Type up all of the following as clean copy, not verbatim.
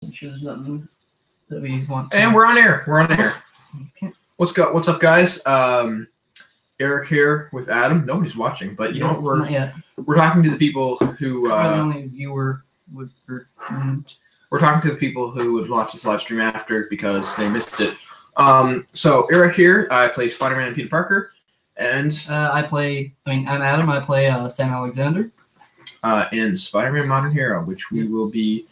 Make sure there's nothing that we want. And we're on air. We're on air. Okay. What's up, guys? Eric here with Adam. Nobody's watching, but you know what? We're talking to the people who. The only viewer would. We're talking to the people who would watch this live stream after because they missed it. So Eric here. I play Spider-Man and Peter Parker, and I'm Adam. I play Sam Alexander. In Spider-Man Modern Hero, which we will be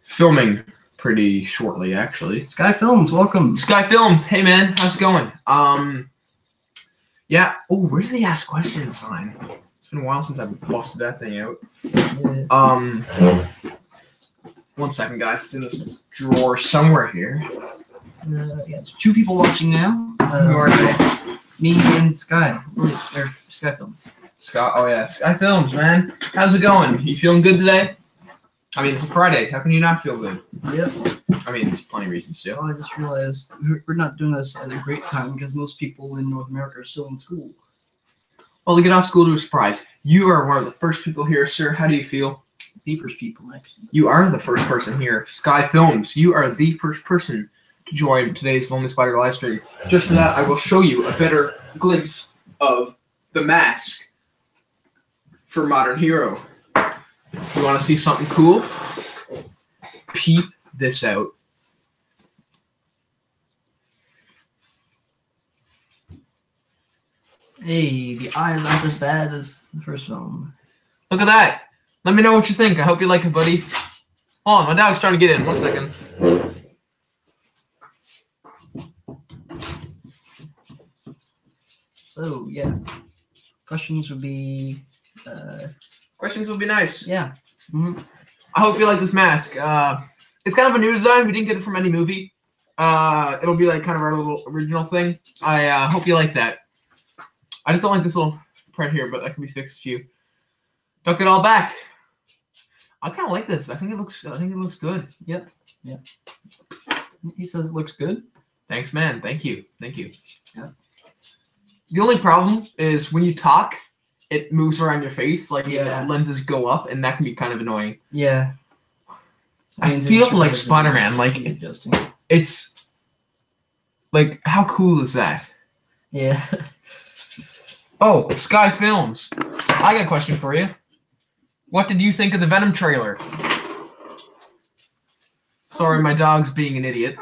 filming pretty shortly, actually. Sky Films, welcome. Sky Films, hey man, how's it going? Yeah. Oh, where's the ask questions sign? It's been a while since I've busted that thing out. Yeah. 1 second, guys. It's in this drawer somewhere here. Yeah, there's 2 people watching now. Who are they? Me and Sky. Or Sky Films. Scott. Oh yeah, Sky Films, man. How's it going? You feeling good today? I mean, it's a Friday. How can you not feel good? Yep. I mean, there's plenty of reasons to. Well, I just realized we're not doing this at a great time because most people in North America are still in school. Well, to get off school to a surprise. You are one of the first people here, sir. How do you feel? The first people, actually. You are the first person here. Sky Films, you are the first person to join today's Lonely Spider live stream. Just for that, I will show you a better glimpse of the mask for Modern Hero. You want to see something cool? Peep this out. Hey, the eyes aren't as bad as the first film. Look at that. Let me know what you think. I hope you like it, buddy. Hold on, my dog's trying to get in. 1 second. So, yeah. Questions would be... Questions would be nice. Yeah. Mm-hmm. I hope you like this mask. It's kind of a new design. We didn't get it from any movie. It'll be like kind of our little original thing. I hope you like that. I just don't like this little print here, but that can be fixed if you tuck it all back. I kind of like this. I think it looks good. Yep. Yep. He says it looks good. Thanks, man. Thank you. Thank you. Yeah. The only problem is when you talk, it moves around your face, like the lenses go up, and that can be kind of annoying. Yeah. I feel like Spider-Man. Like it's like, how cool is that? Yeah. Oh, Sky Films. I got a question for you. What did you think of the Venom trailer? Sorry, my dog's being an idiot.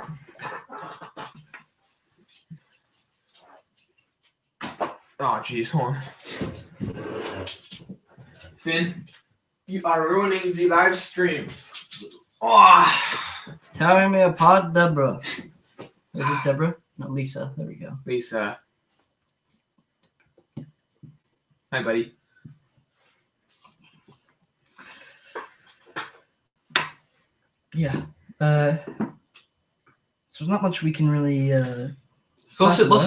Oh, jeez, hold on. Finn, you are ruining the live stream. Oh. Tearing me apart, Deborah. Is it Deborah? No, Lisa. There we go. Lisa. Hi, buddy. Yeah. So there's not much we can really. So let's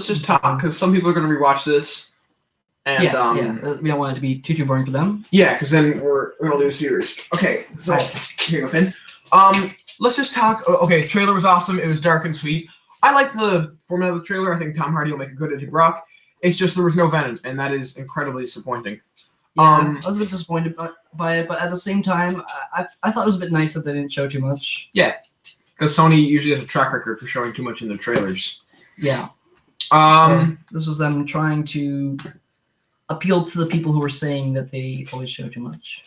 just talk, because some people are going to rewatch this, and we don't want it to be too boring for them. Yeah, because then we're going to lose viewers. Okay, so here you go, Finn. Let's just talk. Okay, trailer was awesome. It was dark and sweet. I like the format of the trailer. I think Tom Hardy will make a good Eddie Brock. It's just there was no Venom, and that is incredibly disappointing. Yeah, I was a bit disappointed by it, but at the same time, I thought it was a bit nice that they didn't show too much. Yeah, because Sony usually has a track record for showing too much in their trailers. Yeah. So this was them trying to appeal to the people who were saying that they always show too much.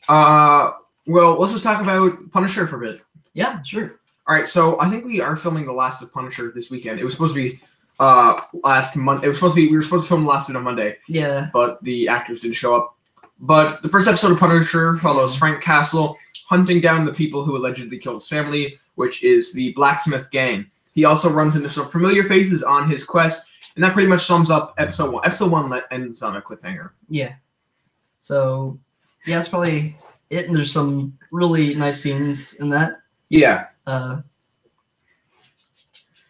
Well, let's just talk about Punisher for a bit. Yeah, sure. All right, so I think we are filming the last of Punisher this weekend. It was supposed to be last Monday. We were supposed to film the last of it on Monday. Yeah. But the actors didn't show up. But the first episode of Punisher follows Frank Castle hunting down the people who allegedly killed his family, which is the Blacksmith Gang. He also runs into some familiar faces on his quest, and that pretty much sums up episode 1. Episode 1 ends on a cliffhanger. Yeah. So, yeah, that's probably it, and there's some really nice scenes in that. Yeah.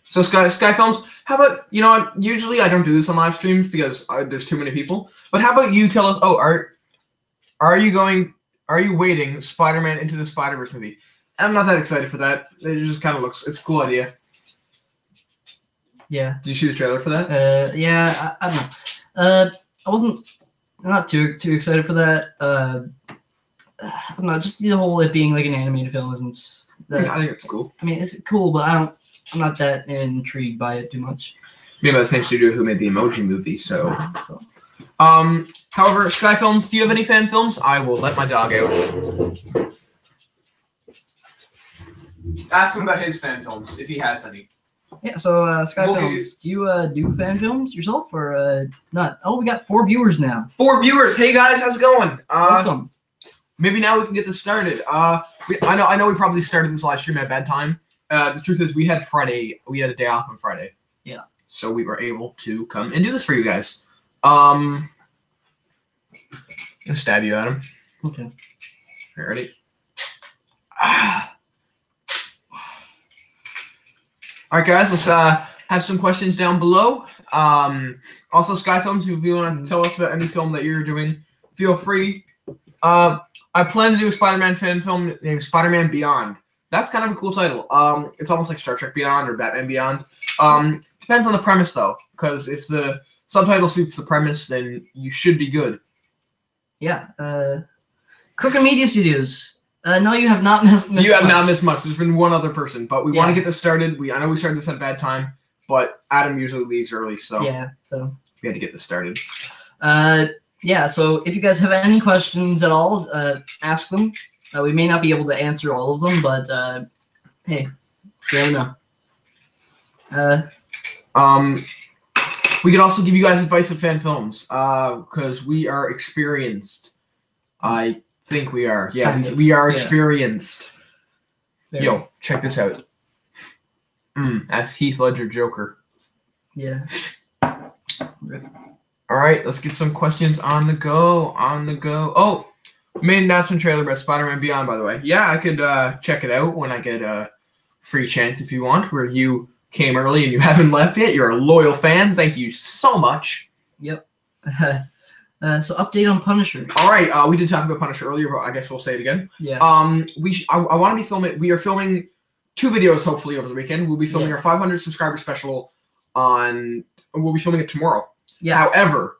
So Sky Films, how about, you know what, usually I don't do this on live streams because there's too many people, but how about you tell us, are you waiting Spider-Man Into the Spider-Verse movie? I'm not that excited for that. It just kind of looks, it's a cool idea. Yeah. Did you see the trailer for that? Yeah, I don't know. I'm not too excited for that. I don't know, just the whole it being like an animated film isn't I think it's cool. I mean, it's cool, but I'm not that intrigued by it too much. Made by the same studio who made the Emoji Movie, so. However, Sky Films, do you have any fan films? I will let my dog out. Ask him about his fan films, if he has any. Yeah, so Sky Films, do you do fan films yourself or not? Oh, we got 4 viewers now. 4 viewers. Hey guys, how's it going? Welcome. Maybe now we can get this started. I know we probably started this live stream at a bad time. The truth is we had a day off on Friday. Yeah. So we were able to come and do this for you guys. I'm gonna stab you, Adam. Okay. You ready? All right, guys. Let's have some questions down below. Also, Sky Films, if you want to tell us about any film that you're doing, feel free. I plan to do a Spider-Man fan film named Spider-Man Beyond. That's kind of a cool title. It's almost like Star Trek Beyond or Batman Beyond. Depends on the premise, though, because if the subtitle suits the premise, then you should be good. Yeah. Crooked Media Studios. No, you have not missed much. You have not missed much. There's been one other person, but we want to get this started. I know we started this at a bad time, but Adam usually leaves early, so yeah, so we had to get this started. Yeah, so if you guys have any questions at all, ask them. We may not be able to answer all of them, but hey, you never know. We could also give you guys advice of fan films, because we are experienced. I think we are. Yeah, we are experienced. There. Yo, check this out. That's Heath Ledger Joker. Yeah. All right, let's get some questions on the go. Oh, made an announcement trailer about Spider-Man Beyond, by the way. Yeah, I could check it out when I get a free chance if you want, where you came early and you haven't left yet. You're a loyal fan. Thank you so much. Yep. So update on Punisher. All right, we did talk about Punisher earlier, but I guess we'll say it again. Yeah. I want to be filming. We are filming 2 videos hopefully over the weekend. We'll be filming our 500 subscriber special we'll be filming it tomorrow. Yeah. However,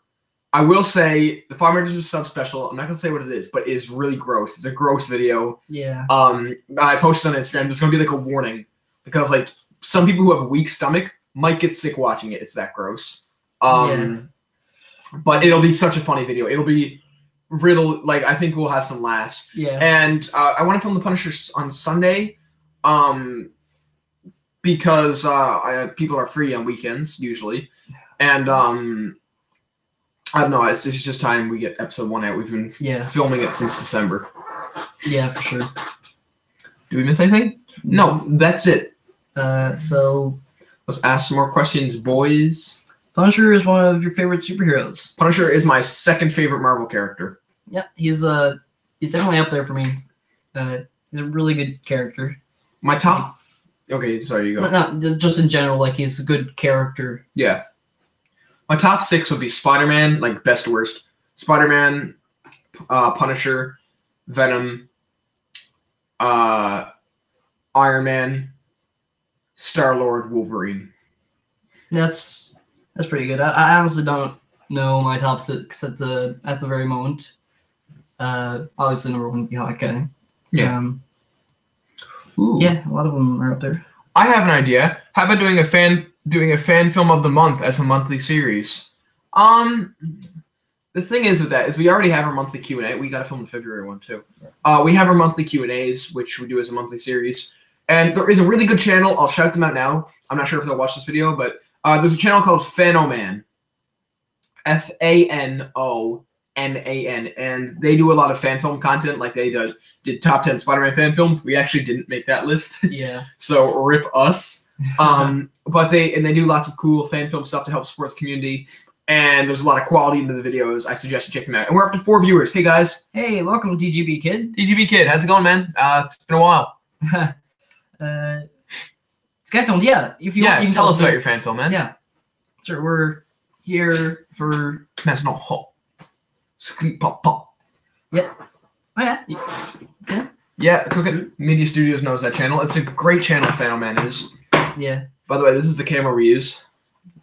I will say the 500 sub special, I'm not going to say what it is, but is really gross. It's a gross video. Yeah. I posted on Instagram. There's going to be like a warning because like some people who have a weak stomach might get sick watching it. It's that gross. But it'll be such a funny video. It'll be riddled. Like I think we'll have some laughs. Yeah. And I want to film the Punisher on Sunday. Because people are free on weekends usually, and I don't know. It's just time we get episode 1 out. We've been filming it since December. Yeah, for sure. Did we miss anything? No, that's it. So let's ask some more questions, boys. Punisher is one of your favorite superheroes. Punisher is my 2nd favorite Marvel character. Yeah, he's definitely up there for me. He's a really good character. My top. Okay, sorry, you go. No, just in general, like he's a good character. Yeah. My top 6 would be Spider-Man, like best to worst. Spider-Man, Punisher, Venom, Iron Man, Star-Lord, Wolverine. That's pretty good. I honestly don't know my top 6 at the very moment. Obviously number 1 would be Hawkeye. Yeah. Yeah, a lot of them are up there. I have an idea. How about doing a fan film of the month as a monthly series? The thing is with that is we already have our monthly Q&A. We got to film the February one too. We have our monthly Q&As, which we do as a monthly series. And there is a really good channel. I'll shout them out now. I'm not sure if they'll watch this video, but there's a channel called Fanoman. Fanoman. And they do a lot of fan film content. Like they did top 10 Spider-Man fan films. We actually didn't make that list. Yeah. So rip us. But they do lots of cool fan film stuff to help support the community. And there's a lot of quality into the videos. I suggest you check them out. And we're up to 4 viewers. Hey guys. Hey, welcome DGB Kid. DGB Kid, how's it going, man? It's been a while. Sky Film, yeah. If you want, you can tell us about your fan film, man. Yeah. Sure, we're here for That's not hot. Squeak pop pop. Yeah. Oh yeah. Yeah. Yeah, Crooked Media Studios knows that channel. It's a great channel, Fanoman is. Yeah. By the way, this is the camera we use.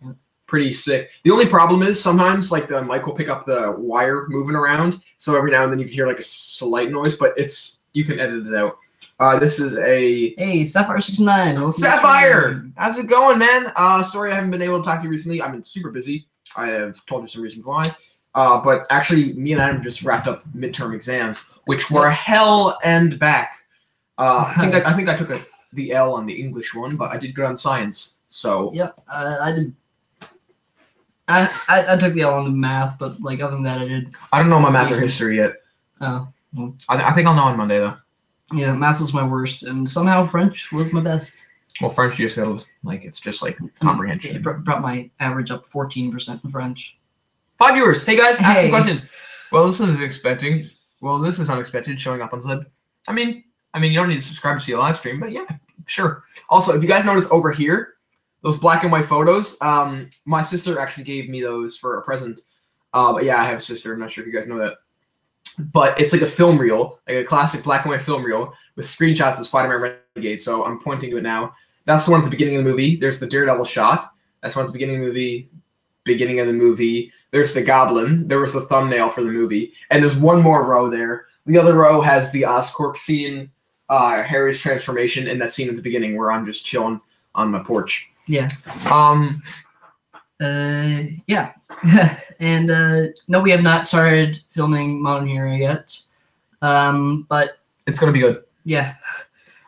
Yeah. Pretty sick. The only problem is sometimes like the mic will pick up the wire moving around, so every now and then you can hear like a slight noise, but you can edit it out. This is a Hey, Sapphire69. Welcome to the Sapphire. stream. How's it going, man? Sorry I haven't been able to talk to you recently. I've been super busy. I have told you some reasons why. But actually, me and Adam just wrapped up midterm exams, which were hell and back. I think I took the L on the English one, but I did good on science. So Yep, I did. I took the L on the math, but like other than that, I did. I don't know my math or history yet. Oh, well, I think I'll know on Monday though. yeah, math was my worst, and somehow French was my best. Well, French you just gotta it's just like comprehension. It brought my average up 14% in French. 5 viewers. Hey guys, ask some Hey. questions. Well, this is expecting. Well, this is unexpected. Showing up on Zlib. I mean, you don't need to subscribe to see a live stream, but yeah, sure. Also, if you guys notice over here, those black and white photos, my sister actually gave me those for a present. But yeah, I have a sister. I'm not sure if you guys know that. But it's like a film reel, like a classic black and white film reel with screenshots of Spider-Man Renegade. So I'm pointing to it now. That's the one at the beginning of the movie. There's the Daredevil shot. That's one at the beginning of the movie. Beginning of the movie. There's the Goblin. There was the thumbnail for the movie. And there's one more row there. The other row has the Oscorp scene, Harry's transformation, and that scene at the beginning where I'm just chilling on my porch. Yeah. Yeah. And no, we have not started filming Modern Hero yet. But it's gonna be good. yeah.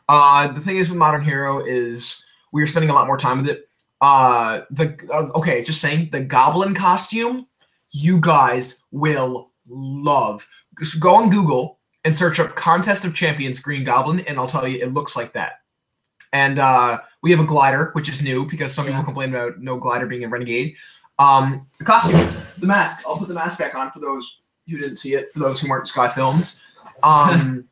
The thing is with Modern Hero is we are spending a lot more time with it. Okay, just saying, the Goblin costume, you guys will love. Just go on Google and search up Contest of Champions Green Goblin, and I'll tell you, it looks like that. And we have a glider, which is new because some people complain about no glider being in Renegade. The costume, the mask. I'll put the mask back on for those who didn't see it, for those who weren't Sky Films. And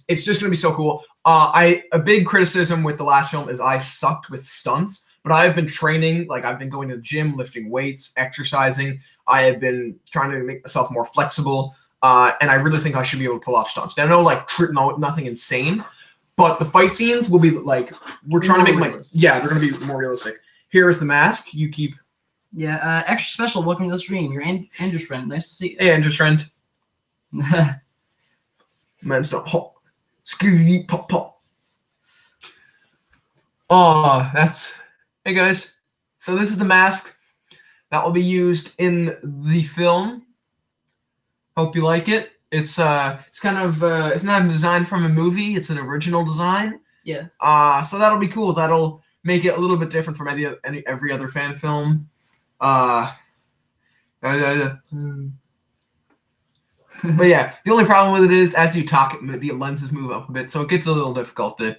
it's just going to be so cool. A big criticism with the last film is I sucked with stunts, but I've been training. Like, I've been going to the gym, lifting weights, exercising. I have been trying to make myself more flexible, and I really think I should be able to pull off stunts. Now, I know, nothing insane, but the fight scenes will be like, we're trying to make they're going to be more realistic. Here is the mask. You keep. Yeah, extra special. Welcome to the stream. You're Andrew's friend. Nice to see you. Hey, Andrew's friend. Man's not hot. Skitty pop pop. Oh, hey guys. So this is the mask that will be used in the film. Hope you like it. It's kind of it's not a design from a movie. It's an original design. Yeah. So that'll be cool. That'll make it a little bit different from every other fan film. But yeah, the only problem with it is as you talk, the lenses move up a bit, so it gets a little difficult to,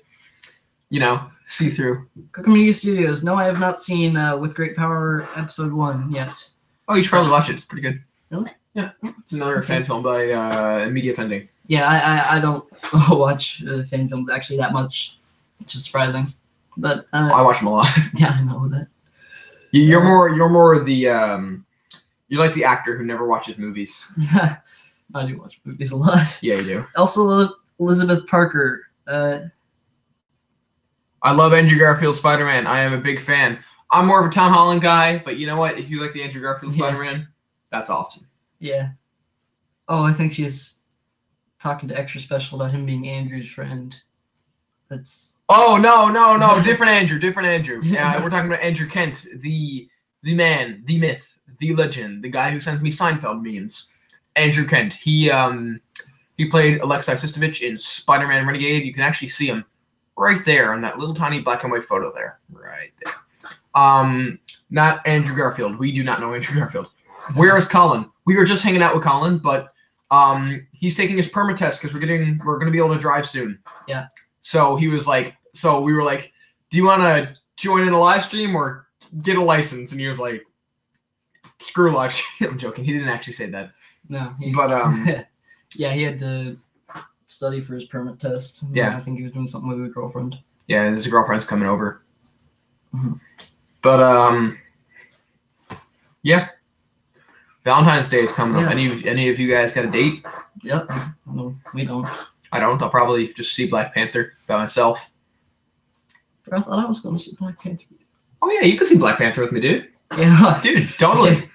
see through. Community Studios. No, I have not seen With Great Power episode 1 yet. Oh, you should probably watch it. It's pretty good. Really? Yeah. It's another fan film by Media Pending. Yeah, I don't watch fan films actually that much, which is surprising. But I watch them a lot. Yeah, I know that. You're more the you're like the actor who never watches movies. I do watch movies a lot. Yeah, you do. Also, Elizabeth Parker. I love Andrew Garfield Spider-Man. I am a big fan. I'm more of a Tom Holland guy, but you know what? If you like the Andrew Garfield Spider-Man, that's awesome. Yeah. Oh, I think she's talking to Extra Special about him being Andrew's friend. That's. Oh no! Different Andrew. Yeah, we're talking about Andrew Kent, the man, the myth, the legend, the guy who sends me Seinfeld memes. Andrew Kent. He played Alexei Sistovich in Spider-Man Renegade. You can actually see him right there on that little tiny black and white photo there. Right there. Not Andrew Garfield. We do not know Andrew Garfield. Where is Colin? We were just hanging out with Colin, but he's taking his permit test because we're gonna be able to drive soon. Yeah. So we were like, do you want to join in a live stream or get a license? And he was like, screw live stream. I'm joking. He didn't actually say that. No, but yeah, he had to study for his permit test. Yeah, I think he was doing something with his girlfriend. Yeah, his girlfriend's coming over. Mm-hmm. But yeah, Valentine's Day is coming up. Any of you guys got a date? Yep. No, we don't. I don't. I'll probably just see Black Panther by myself. But I thought I was going to see Black Panther. Oh yeah, you can see Black Panther with me, dude. Yeah, dude, totally.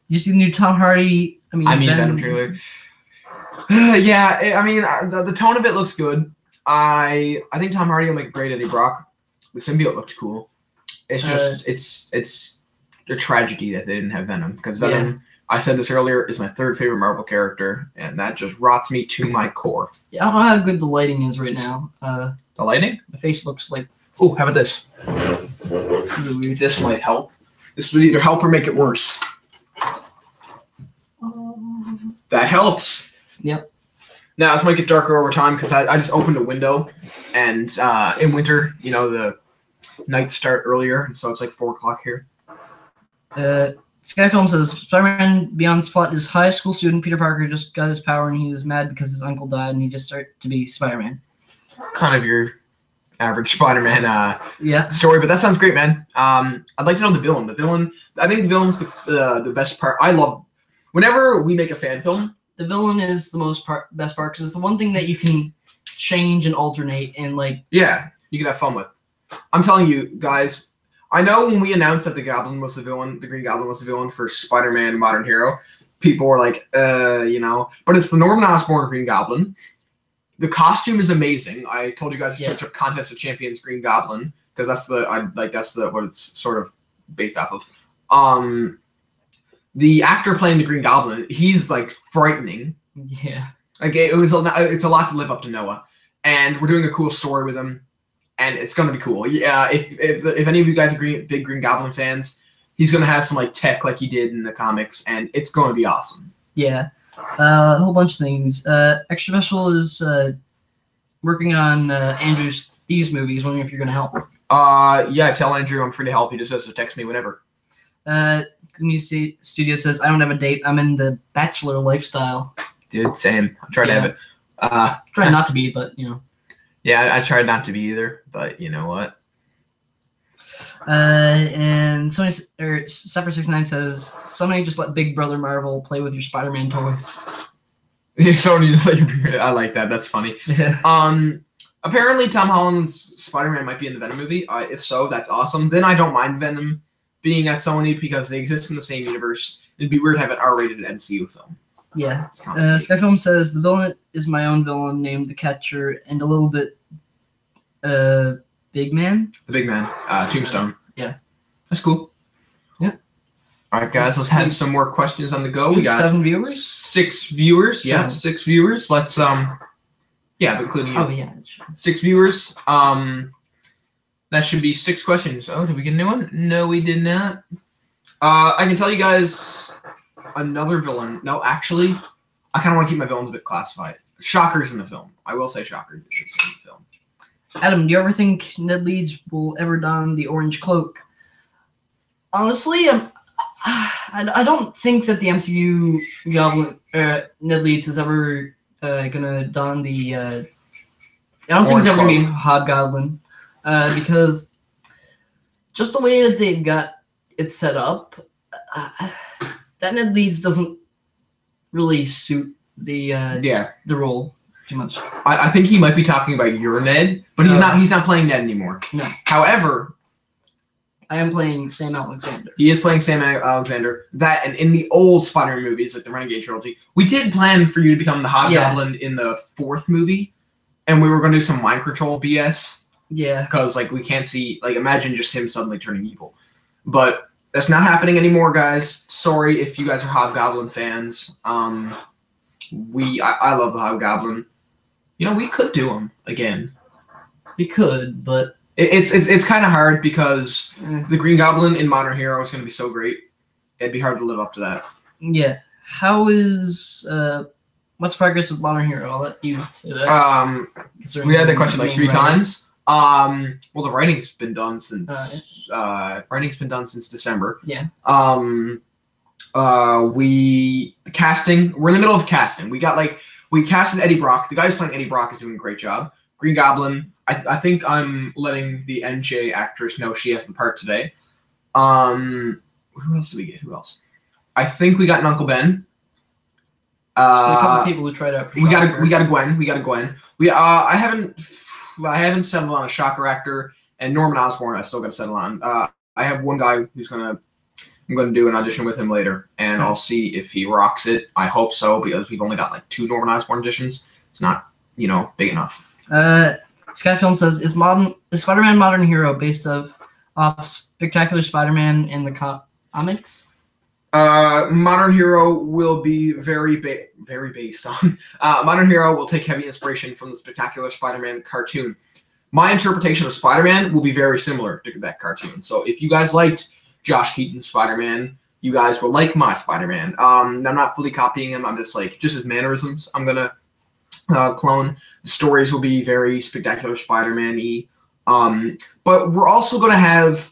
You see the new Tom Hardy? I mean Venom trailer. Yeah, I mean, the tone of it looks good. I think Tom Hardy will make a great Eddie Brock. The symbiote looks cool. It's just it's a tragedy that they didn't have Venom, because Venom, I said this earlier, is my third favorite Marvel character, and that just rots me to my core. Yeah, I don't know how good the lighting is right now. The lighting? My face looks like. Oh, how about this? This might help. This would either help or make it worse. That helps. Yep. Now, this might get darker over time because I just opened a window, and in winter, you know, the nights start earlier, and so it's like 4 o'clock here. Skyfilm says, Spider-Man Beyond's plot is high school student Peter Parker just got his power and he was mad because his uncle died and he just started to be Spider-Man. Kind of your average Spider-Man story, but that sounds great, man. I'd like to know the villain. I think the villain's the best part. I love, whenever we make a fan film, the villain is the best part because it's the one thing that you can change and alternate and like. Yeah, you can have fun with. I'm telling you, guys, I know when we announced that the Goblin was the villain, the Green Goblin was the villain for Spider-Man Modern Hero, people were like, you know, but it's the Norman Osborn Green Goblin. The costume is amazing. I told you guys to search up Contest of Champions Green Goblin because that's what it's sort of based off of. The actor playing the Green Goblin, he's like frightening. Yeah. Like it's a lot to live up to Noah, and we're doing a cool story with him. And it's gonna be cool. Yeah, if any of you guys are big Green Goblin fans, he's gonna have some like tech like he did in the comics, and it's gonna be awesome. Yeah, a whole bunch of things. Extra Special is working on Andrew's Thieves movies. Wondering if you're gonna help. Yeah, tell Andrew I'm free to help. He just has to text me whenever. Community Studio says I don't have a date. I'm in the bachelor lifestyle. Dude, same. I'm trying to have it. Try not to be, but you know. Yeah, I tried not to be either, but you know what? And Sony or Sepher69 says Sony just let Big Brother Marvel play with your Spider-Man toys. Sony just I like that. That's funny. Yeah. Apparently Tom Holland's Spider-Man might be in the Venom movie. If so, that's awesome. Then I don't mind Venom being at Sony because they exist in the same universe. It'd be weird to have an R-rated MCU film. Yeah. Skyfilm says the villain is my own villain named the Catcher and a little bit Big Man. The Big Man. Tombstone. Yeah. That's cool. Yeah. All right, guys, let's have some more questions on the go. We got 7 viewers? 6 viewers. Yeah, 6 viewers. Let's yeah, including you. Oh yeah. 6 viewers. That should be 6 questions. Oh, did we get a new one? No, we did not. I can tell you guys another villain. No, actually, I kind of want to keep my villains a bit classified. Shocker's in the film. I will say Shocker is in the film. Adam, do you ever think Ned Leeds will ever don the orange cloak? Honestly, I don't think that the MCU Goblin Ned Leeds is ever gonna don the. I don't think it's ever gonna be Hobgoblin, because just the way that they got it set up, that Ned Leeds doesn't really suit the role too much. I think he might be talking about your Ned, but he's not. He's not playing Ned anymore. No. However, I am playing Sam Alexander. He is playing Sam Alexander. That, and in the old Spider-Man movies, like the Renegade trilogy, we did plan for you to become the Hobgoblin in the 4th movie, and we were going to do some mind control BS. Yeah. Because like we can't see, like imagine just him suddenly turning evil, but that's not happening anymore, guys. Sorry if you guys are Hobgoblin fans. I love the Hobgoblin. You know, we could do him again. We could, but it's kind of hard because the Green Goblin in Modern Hero is going to be so great. It'd be hard to live up to that. Yeah. How is what's progress with Modern Hero? I'll let you say that. We had that question like 3 times. Well, the writing's been done since December. Yeah. The casting. We're in the middle of casting. We casted Eddie Brock. The guy who's playing Eddie Brock is doing a great job. Green Goblin. I think I'm letting the NJ actress know she has the part today. Who else did we get? Who else? I think we got an Uncle Ben. A couple people who tried out for Shocker. We got a Gwen. I haven't settled on a Shocker actor, and Norman Osborn I still got to settle on. I have one guy who's gonna I'm going to do an audition with him later, and I'll see if he rocks it. I hope so, because we've only got like 2 Norman Osborn auditions. It's not, big enough. Skyfilm says, is Spider-Man Modern Hero based off Spectacular Spider-Man in the comics? Modern Hero will be very based on. Modern Hero will take heavy inspiration from the Spectacular Spider-Man cartoon. My interpretation of Spider-Man will be very similar to that cartoon. So if you guys liked Josh Keaton's Spider-Man, you guys will like my Spider-Man. I'm not fully copying him. I'm just his mannerisms. I'm gonna clone. The stories will be very Spectacular Spider-Man-y. But we're also gonna have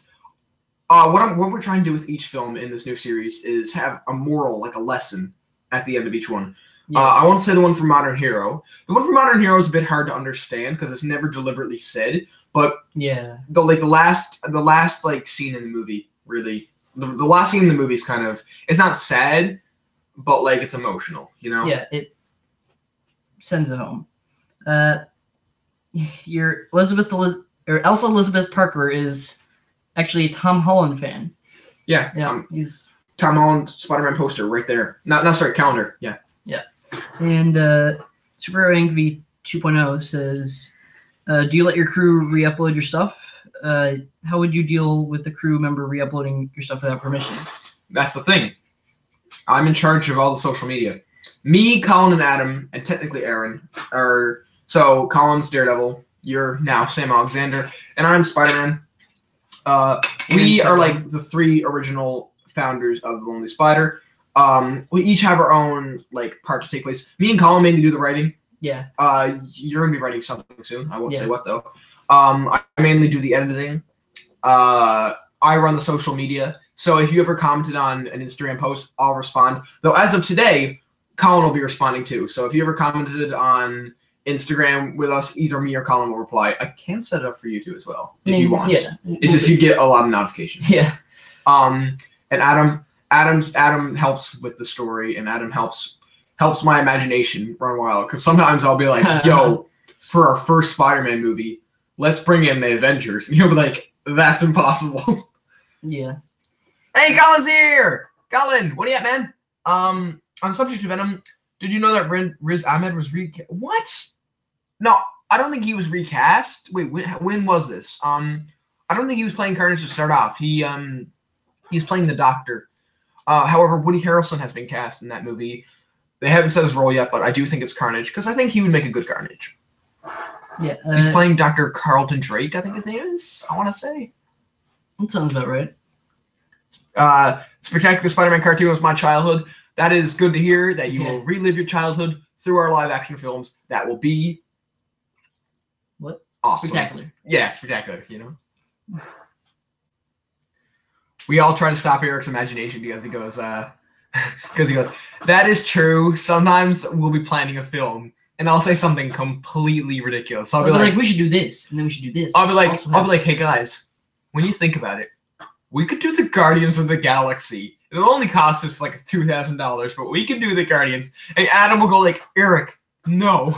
what we're trying to do with each film in this new series is have a moral, like a lesson, at the end of each one. Yeah. I won't say the one from Modern Hero. The one from Modern Hero is a bit hard to understand because it's never deliberately said. But yeah, the last scene in the movie, really, the last scene in the movie is kind of, it's not sad, but it's emotional, Yeah, it sends it home. Your Elsa Elizabeth Parker is actually a Tom Holland fan. Yeah, he's Tom Holland Spider-Man poster right there. Sorry, calendar. Yeah. Yeah. And Superhero Inc. V 2.0 says, do you let your crew re-upload your stuff? How would you deal with the crew member re-uploading your stuff without permission? That's the thing. I'm in charge of all the social media. Me, Colin, and Adam, and technically Aaron are... So, Colin's Daredevil, you're now Sam Alexander, and I'm Spider-Man. We are the 3 original founders of The Lonely Spider. We each have our own part to take place. Me and Colin mainly do the writing. Yeah. You're gonna be writing something soon. I won't say what though. I mainly do the editing. I run the social media. So if you ever commented on an Instagram post, I'll respond. Though as of today, Colin will be responding too. So if you ever commented on Instagram with us, either me or Colin will reply. I can set it up for you too as well if you want. Yeah. It's just you get a lot of notifications. Yeah. And Adam helps with the story, and Adam helps my imagination run wild. Because sometimes I'll be like, yo, for our first Spider-Man movie, let's bring in the Avengers. And he'll be like, that's impossible. Yeah. Hey, Colin's here! Colin, what are you at, man? On the subject of Venom, did you know that Riz Ahmed was What? No, I don't think he was recast. Wait, when was this? I don't think he was playing Carnage to start off. He's playing the Doctor. However, Woody Harrelson has been cast in that movie. They haven't said his role yet, but I do think it's Carnage because I think he would make a good Carnage. Yeah, he's playing Dr. Carlton Drake, I think his name is. I want to say. That sounds about right. Spectacular Spider-Man cartoon was my childhood. That is good to hear that you will relive your childhood through our live-action films. That will be what? Awesome. Spectacular. Yeah, spectacular. We all try to stop Eric's imagination because he goes, that is true. Sometimes we'll be planning a film, and I'll say something completely ridiculous. I'll be like, we should do this, and then we should do this. I'll be like, hey guys, when you think about it, we could do the Guardians of the Galaxy. It'll only cost us like $2,000, but we can do the Guardians. And Adam will go like, Eric, no.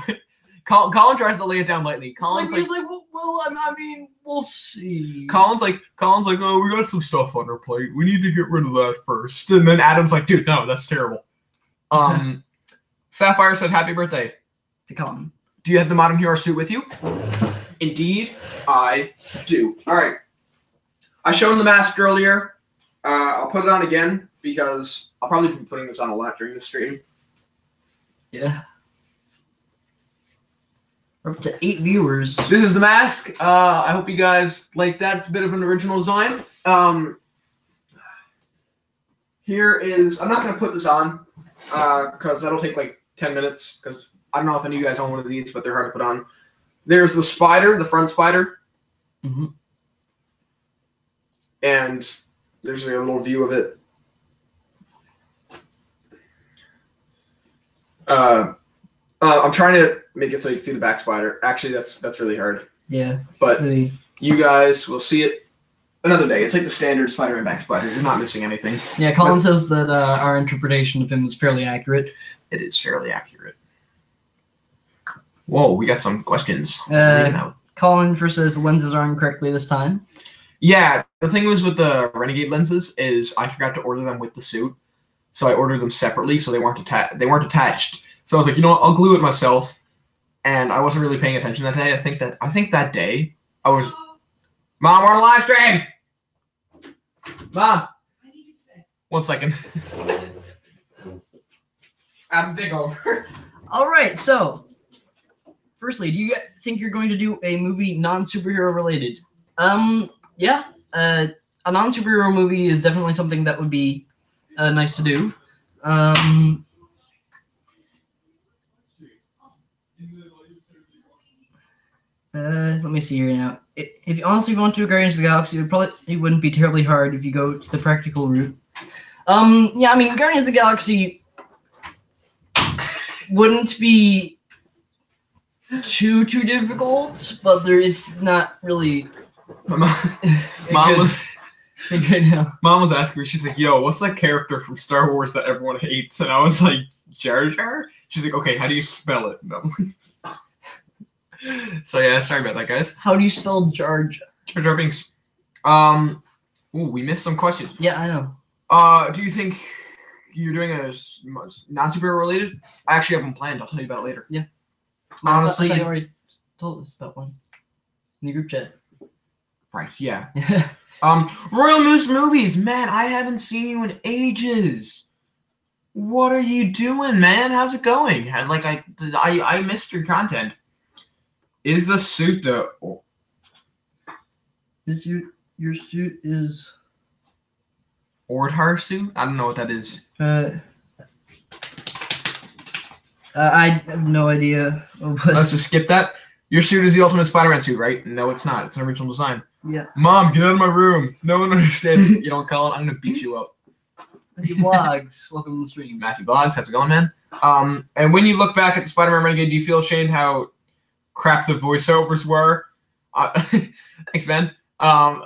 Colin tries to lay it down lightly. Colin's he's like, well, I mean, we'll see. Colin's like, oh, we got some stuff on our plate. We need to get rid of that first. And then Adam's like, dude, no, that's terrible. Sapphire said, happy birthday to Colin. Do you have the Modern Hero suit with you? Indeed, I do. All right. I showed him the mask earlier. I'll put it on again because I'll probably be putting this on a lot during the stream. Yeah. We're up to 8 viewers. This is the mask. I hope you guys like that. It's a bit of an original design. Here is... I'm not going to put this on because that'll take like 10 minutes because I don't know if any of you guys own one of these, but they're hard to put on. There's the spider, the front spider. Mm-hmm. And there's a little view of it. I'm trying to make it so you can see the back spider. Actually, that's really hard. Yeah. But you guys will see it another day. It's like the standard Spider-Man back spider. You're not missing anything. Yeah, Colin says that our interpretation of him is fairly accurate. It is fairly accurate. Whoa, we got some questions. Colin first says the lenses are on correctly this time. Yeah, the thing was with the Renegade lenses is I forgot to order them with the suit, so I ordered them separately, so they weren't attached. So I was like, you know what, I'll glue it myself. And I wasn't really paying attention that day. I think that day I was. Mom, we're on a live stream. Mom, 1 second. Adam, take over. All right. So, firstly, do you think you're going to do a movie non-superhero related? Yeah. A non-superhero movie is definitely something that would be nice to do. Let me see here now. If you honestly want to do Guardians of the Galaxy, it wouldn't be terribly hard if you go to the practical route. Yeah, I mean, Guardians of the Galaxy wouldn't be too difficult, but it's not really. Mom was asking me. She's like, "Yo, what's that character from Star Wars that everyone hates?" And I was like, "Jar Jar." She's like, "Okay, how do you spell it?" And I'm like, so yeah, sorry about that, guys. How do you spell Jar Jar? Jar Jar Binks. Ooh, we missed some questions. Yeah, I know. Do you think you're doing a non-superhero related? I actually have one planned. I'll tell you about it later. Yeah. Honestly, I thought you already told us about one in the group chat. Right. Yeah. Royal Moose Movies, man. I haven't seen you in ages. What are you doing, man? How's it going? I missed your content. Is the suit the? Is your suit is? Ordhar suit? I don't know what that is. I have no idea. Let's just skip that. Your suit is the Ultimate Spider-Man suit, right? No, it's not. It's an original design. Yeah. Mom, get out of my room. No one understands. You don't call it. I'm gonna beat you up. Matthew Vlogs, welcome to the stream. Matthew Vlogs, how's it going, man? And when you look back at the Spider-Man Renegade, do you feel ashamed how crap the voiceovers were? Thanks, man. I'm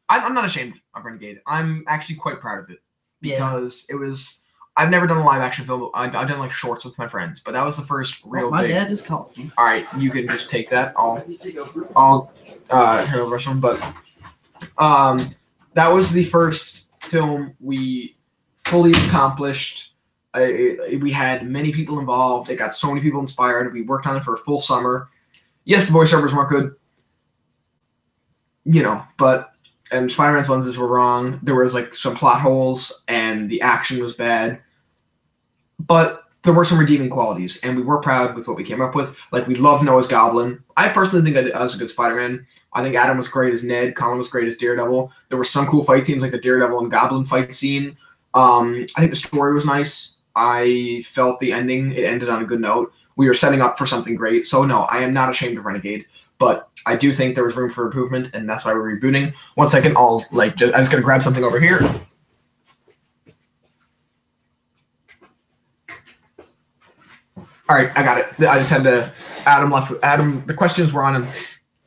not ashamed of Renegade. I'm actually quite proud of it because it was. I've never done a live action film. I've done like shorts with my friends, but that was the first real. My dad is calling me. All right, you can just take that. I'll hand over some, but that was the first film we fully accomplished. We had many people involved. It got so many people inspired. We worked on it for a full summer. Yes, the voiceovers weren't good, and Spider-Man's lenses were wrong. There was like some plot holes, and the action was bad. But there were some redeeming qualities, and we were proud with what we came up with. Like, we love Noah's Goblin. I personally think I was a good Spider-Man. I think Adam was great as Ned. Colin was great as Daredevil. There were some cool fight scenes, like the Daredevil and Goblin fight scene. I think the story was nice. I felt the ending, it ended on a good note. We were setting up for something great. So, no, I am not ashamed of Renegade. But I do think there was room for improvement, and that's why we're rebooting. 1 second, I'm just going to grab something over here. All right, I got it. I just had to. Adam. The questions were on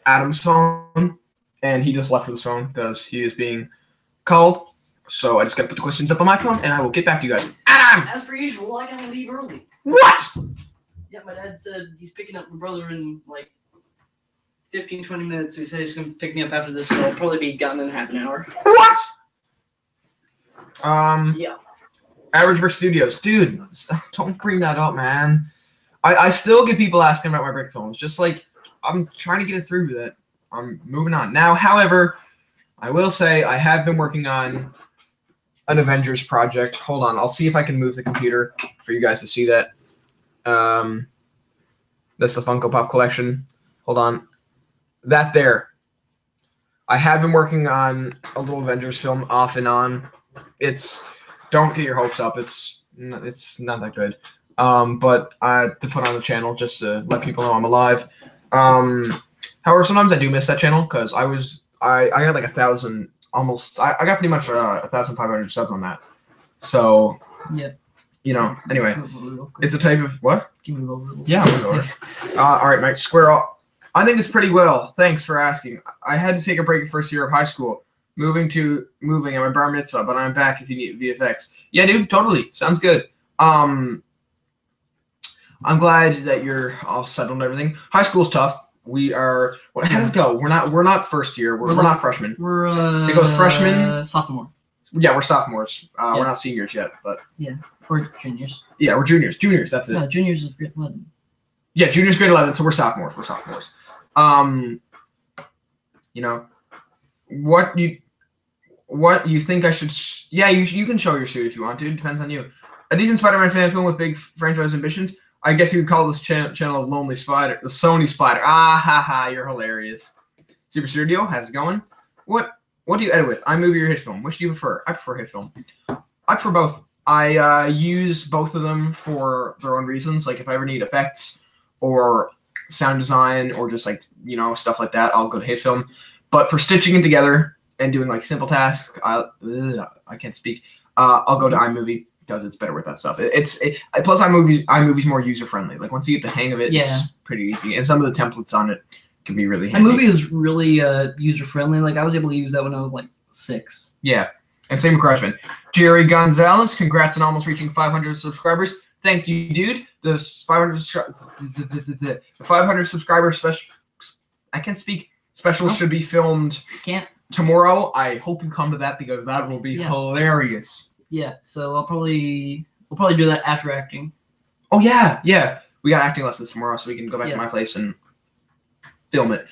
Adam's phone, and he just left with his phone because he is being called. So I just got to put the questions up on my phone, and I will get back to you guys. Adam! As per usual, I gotta leave early. What? Yeah, my dad said he's picking up my brother in like 15, 20 minutes. So he said he's going to pick me up after this, so I'll probably be gone in half an hour. What? Yeah. Average Brick Studios. Dude, don't bring that up, man. I still get people asking about my brick films. Just like, I'm trying to get it through that. I'm moving on. Now, however, I will say I have been working on an Avengers project. Hold on. I'll see if I can move the computer for you guys to see that. That's the Funko Pop collection. Hold on. That there. I have been working on a little Avengers film off and on. Don't get your hopes up. It's not that good. But I to put on the channel just to let people know I'm alive. However, sometimes I do miss that channel because I got like 1,000 almost. I got pretty much 1,500 subs on that. So yeah. Anyway, it's a type of what? Yeah. All right, Mike. Square up. I think it's pretty well. Thanks for asking. I had to take a break in first year of high school. Moving at my bar mitzvah, but I'm back if you need VFX. Yeah, dude, totally. Sounds good. I'm glad that you're all settled and everything. High school's tough. We are. How does it go? We're not first year. We're not freshmen. We're it goes freshman, sophomore. Yeah, we're sophomores. Yeah. We're not seniors yet, but yeah, we're juniors. Yeah, we're juniors. Juniors. That's it. No, juniors is grade 11. Yeah, juniors grade 11. So we're sophomores. We're sophomores. You know, what you think I should? Yeah, you can show your suit if you want to. It depends on you. A decent Spider-Man fan film with big franchise ambitions. I guess you could call this channel Lonely Spider, the Sony Spider. Ah ha ha, you're hilarious. Super Studio, how's it going? What do you edit with? iMovie or hit film? Which do you prefer? I prefer hit film. I prefer both. I use both of them for their own reasons. Like if I ever need effects or sound design or just like, you know, stuff like that, I'll go to hit film. But for stitching it together and doing like simple tasks, I can't speak. I'll go to iMovie because it's better with that stuff. Plus iMovie's more user friendly. Like once you get the hang of it, it's pretty easy. And some of the templates on it can be really handy. iMovie is really user friendly. Like I was able to use that when I was like 6. Yeah. And same with Crashman. Jerry Gonzalez, congrats on almost reaching 500 subscribers. Thank you, dude. The 500 subscribers special. I can't speak. Special should be filmed tomorrow. I hope you come to that because that will be hilarious. Yeah. So we'll probably do that after acting. Oh yeah. We got acting lessons tomorrow, so we can go back to my place and film it.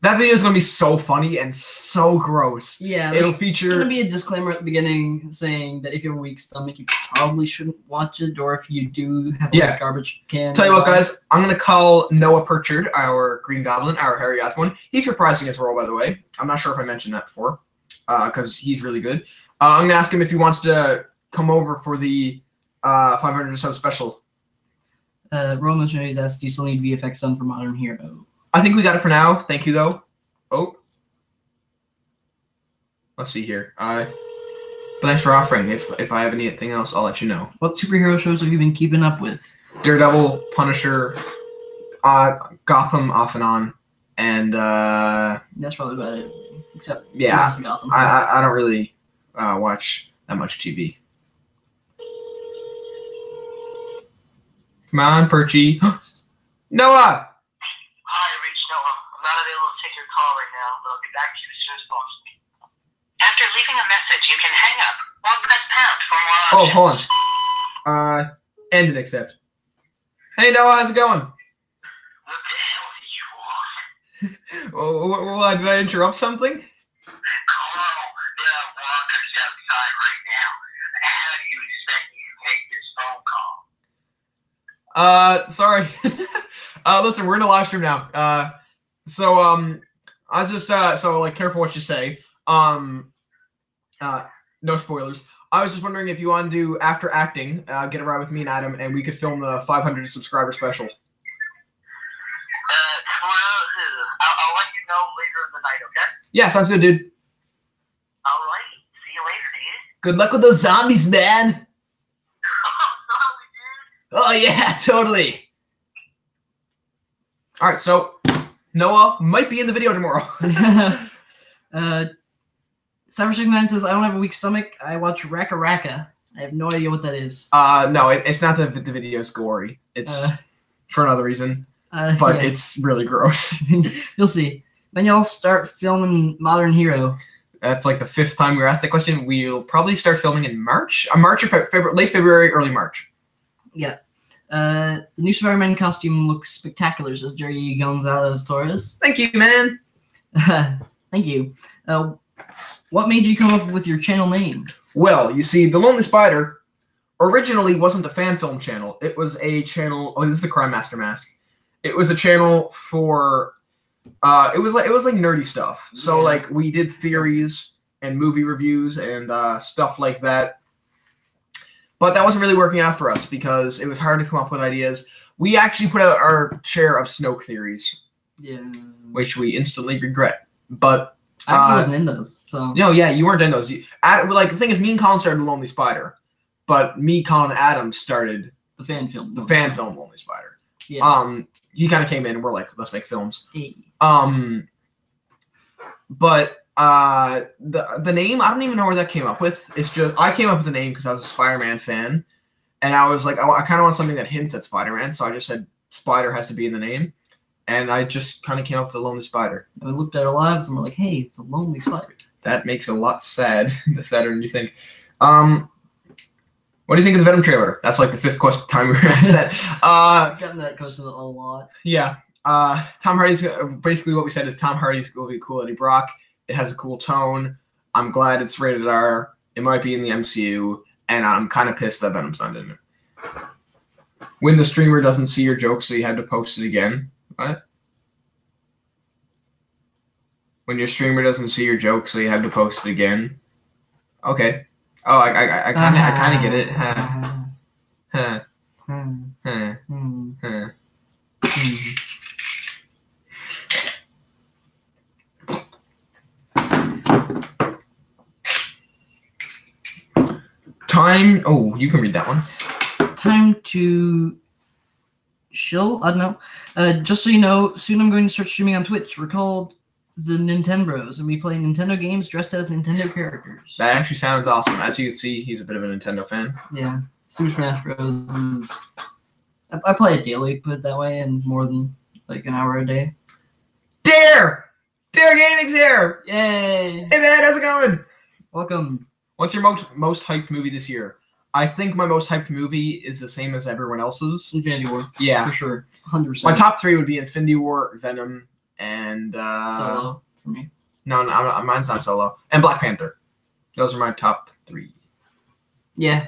That video is going to be so funny and so gross. Yeah. It'll feature... There's going to be a disclaimer at the beginning saying that if you have a weak stomach, you probably shouldn't watch it, or if you do have a garbage can. Tell you what, guys, I'm going to call Noah Purchard, our Green Goblin, our Harry Osborn. He's reprising his role, by the way. I'm not sure if I mentioned that before, because he's really good. I'm going to ask him if he wants to come over for the 500 sub special. Roman Missionaries asked, do you still need VFX done for Modern Hero? I think we got it for now. Thank you, though. Oh. Let's see here. But thanks for offering. If I have anything else, I'll let you know. What superhero shows have you been keeping up with? Daredevil, Punisher, Gotham off and on, and that's probably about it. Except Gotham. I don't really watch that much TV. Come on, Perchy. Noah! Hi, reached Noah. I'm not available to take your call right now, but I'll get back to you as soon as possible. After leaving a message, you can hang up or press pound for more options. Oh, hold on. End and accept. Hey, Noah, how's it going? What the hell did you want? Did I interrupt something? Carl, there are walkers outside right now. How do you expect me to take this phone call? Sorry. Listen, we're in a live stream now. I was just, careful what you say. No spoilers. I was just wondering if you want to do, after acting, get a ride with me and Adam, and we could film the 500 subscriber special. I'll let you know later in the night, okay? Yeah, sounds good, dude. Alright, see you later, dude. Good luck with those zombies, man. Oh, yeah, totally. All right, so Noah might be in the video tomorrow. Cyber69 says, I don't have a weak stomach. I watch Raka Raka. I have no idea what that is. No, it's not that the video's gory. It's for another reason, but it's really gross. You'll see. Then you'll start filming Modern Hero. That's like the 5th time we were asked that question. We'll probably start filming in March. March or late February, early March. Yeah. The new Spider-Man costume looks spectacular, says Jerry Gonzalez Torres. Thank you, man. Thank you. What made you come up with your channel name? Well, you see, The Lonely Spider originally wasn't a fan film channel. It was a channel. Oh, this is the Crime Master mask. It was a channel for. It was like nerdy stuff. So like we did theories and movie reviews and stuff like that. But that wasn't really working out for us because it was hard to come up with ideas. We actually put out our share of Snoke theories, which we instantly regret. But I actually wasn't in those. So no, yeah, you weren't in those. The thing is, me and Colin started The Lonely Spider, but me, Colin, and Adam started the fan film. The fan film Lonely Spider. Yeah. He kind of came in and we're like, let's make films. Hey. But the name, I don't even know where that came up with. It's just I came up with the name because I was a Spider-Man fan, and I was like, I kind of want something that hints at Spider-Man, so I just said Spider has to be in the name. and I just kind of came up with The Lonely Spider. And we looked at our lives and we're like, hey, the Lonely Spider. That makes it a lot sad. The sadder than you think. What do you think of the Venom trailer? That's like the 5th time we were asked that. I've gotten that question a lot. Yeah. Tom Hardy's basically what we said is Tom Hardy's will be cool Eddie Brock. It has a cool tone. I'm glad it's rated R. It might be in the MCU, and I'm kind of pissed that Venom's not in it. When the streamer doesn't see your joke, so you had to post it again. What? When your streamer doesn't see your joke, so you have to post it again. Okay. Oh, I kind of get it. Time. Oh, you can read that one. Time to chill. I don't know. Just so you know, soon I'm going to start streaming on Twitch. We're called the Nintendbros, and we play Nintendo games dressed as Nintendo characters. That actually sounds awesome. As you can see, he's a bit of a Nintendo fan. Yeah, Super Smash Bros. I play it daily, put it that way, and more than like an hour a day. Dare Gaming's here! Yay! Hey man, how's it going? Welcome. What's your most hyped movie this year? I think my most hyped movie is the same as everyone else's. Infinity War. Yeah. For sure. 100%. My top 3 would be Infinity War, Venom, and... Solo, for me. No, mine's not Solo. And Black Panther. Those are my top 3. Yeah.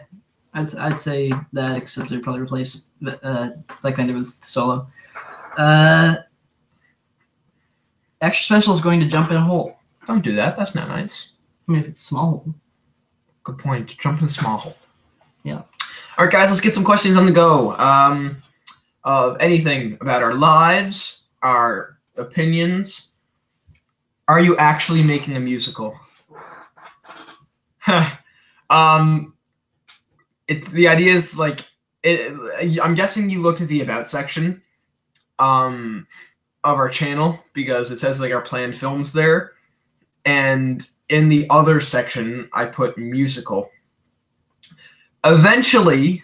I'd say that, except they'd probably replace Black Panther with Solo. Extra Special is going to jump in a hole. Don't do that. That's not nice. I mean, if it's a small hole. Good point. Jump in a small hole. Yeah. All right, guys, let's get some questions on the go. Of anything about our lives, our opinions. Are you actually making a musical? The idea is like I'm guessing you looked at the about section of our channel because it says like our planned films there, and in the other section I put musical. Eventually,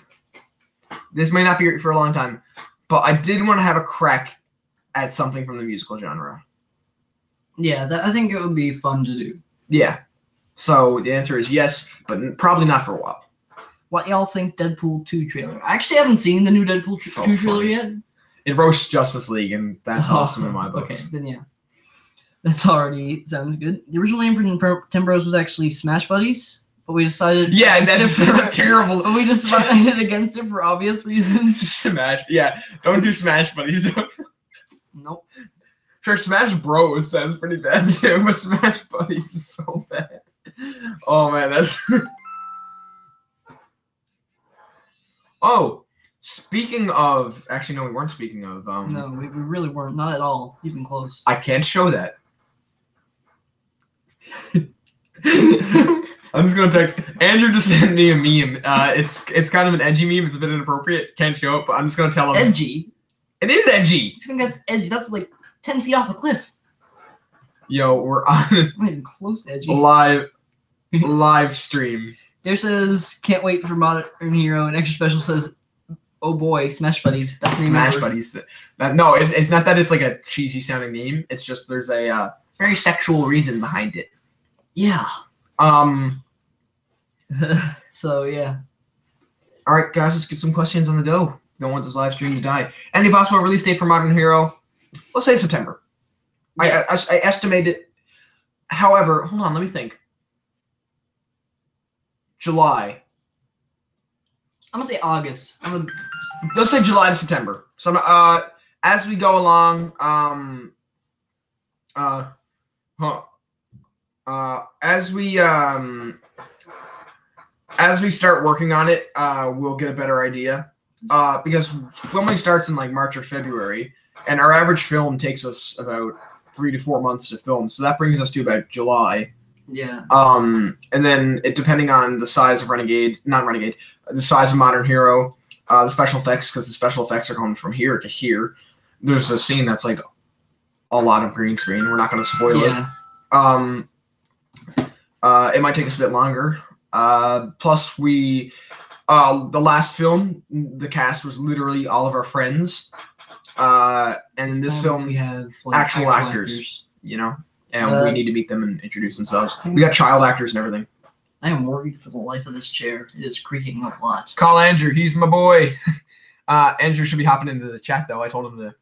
this may not be for a long time, but I did want to have a crack at something from the musical genre. Yeah, I think it would be fun to do. Yeah. So the answer is yes, but probably not for a while. What y'all think Deadpool 2 trailer? I actually haven't seen the new Deadpool 2 trailer yet. It roasts Justice League, and that's awesome in my books. Okay, then yeah. That's already sounds good. The original name for Nintendbros was actually Smash Buddies, but we decided... Yeah, that's a terrible... But we decided against it for obvious reasons. Smash, yeah. Don't do Smash Buddies. Don't. Nope. Sure, Smash Bros sounds pretty bad too, but Smash Buddies is so bad. Oh man, that's... Oh, speaking of... Actually, no, we weren't speaking of... No, we really weren't. Not at all. Even close. I can't show that. I'm just gonna text Andrew to send me a meme. It's kind of an edgy meme. It's a bit inappropriate. Can't show it, but I'm just gonna tell him. Edgy? It is edgy. You think that's edgy? That's like 10 feet off the cliff. Yo, we're on Not even close to edgy. live stream. There says can't wait for Modern Hero, and Extra Special says, oh boy, Smash Buddies. That's Smash Buddies. No, it's not that it's like a cheesy sounding name. It's just there's a very sexual reason behind it. Yeah. So yeah. All right, guys, let's get some questions on the go. Don't want this live stream to die. Any possible release date for Modern Hero? Let's say September. Yeah. I estimate it. However, hold on, let me think. July. I'm gonna say August. Let's say July to September. So as we go along, as we start working on it, we'll get a better idea. Because filming starts in like March or February, and our average film takes us about 3 to 4 months to film. So that brings us to about July. Yeah. And then depending on the size of the size of Modern Hero, the special effects, because the special effects are going from here to here. There's a scene that's like a lot of green screen. We're not going to spoil it. It might take us a bit longer. Plus the last film, the cast was literally all of our friends. And in this time film, we have like, actual actors. You know, and we need to meet them and introduce themselves. We got child actors and everything. I am worried for the life of this chair. It is creaking a lot. Call Andrew. He's my boy. Andrew should be hopping into the chat though. I told him to.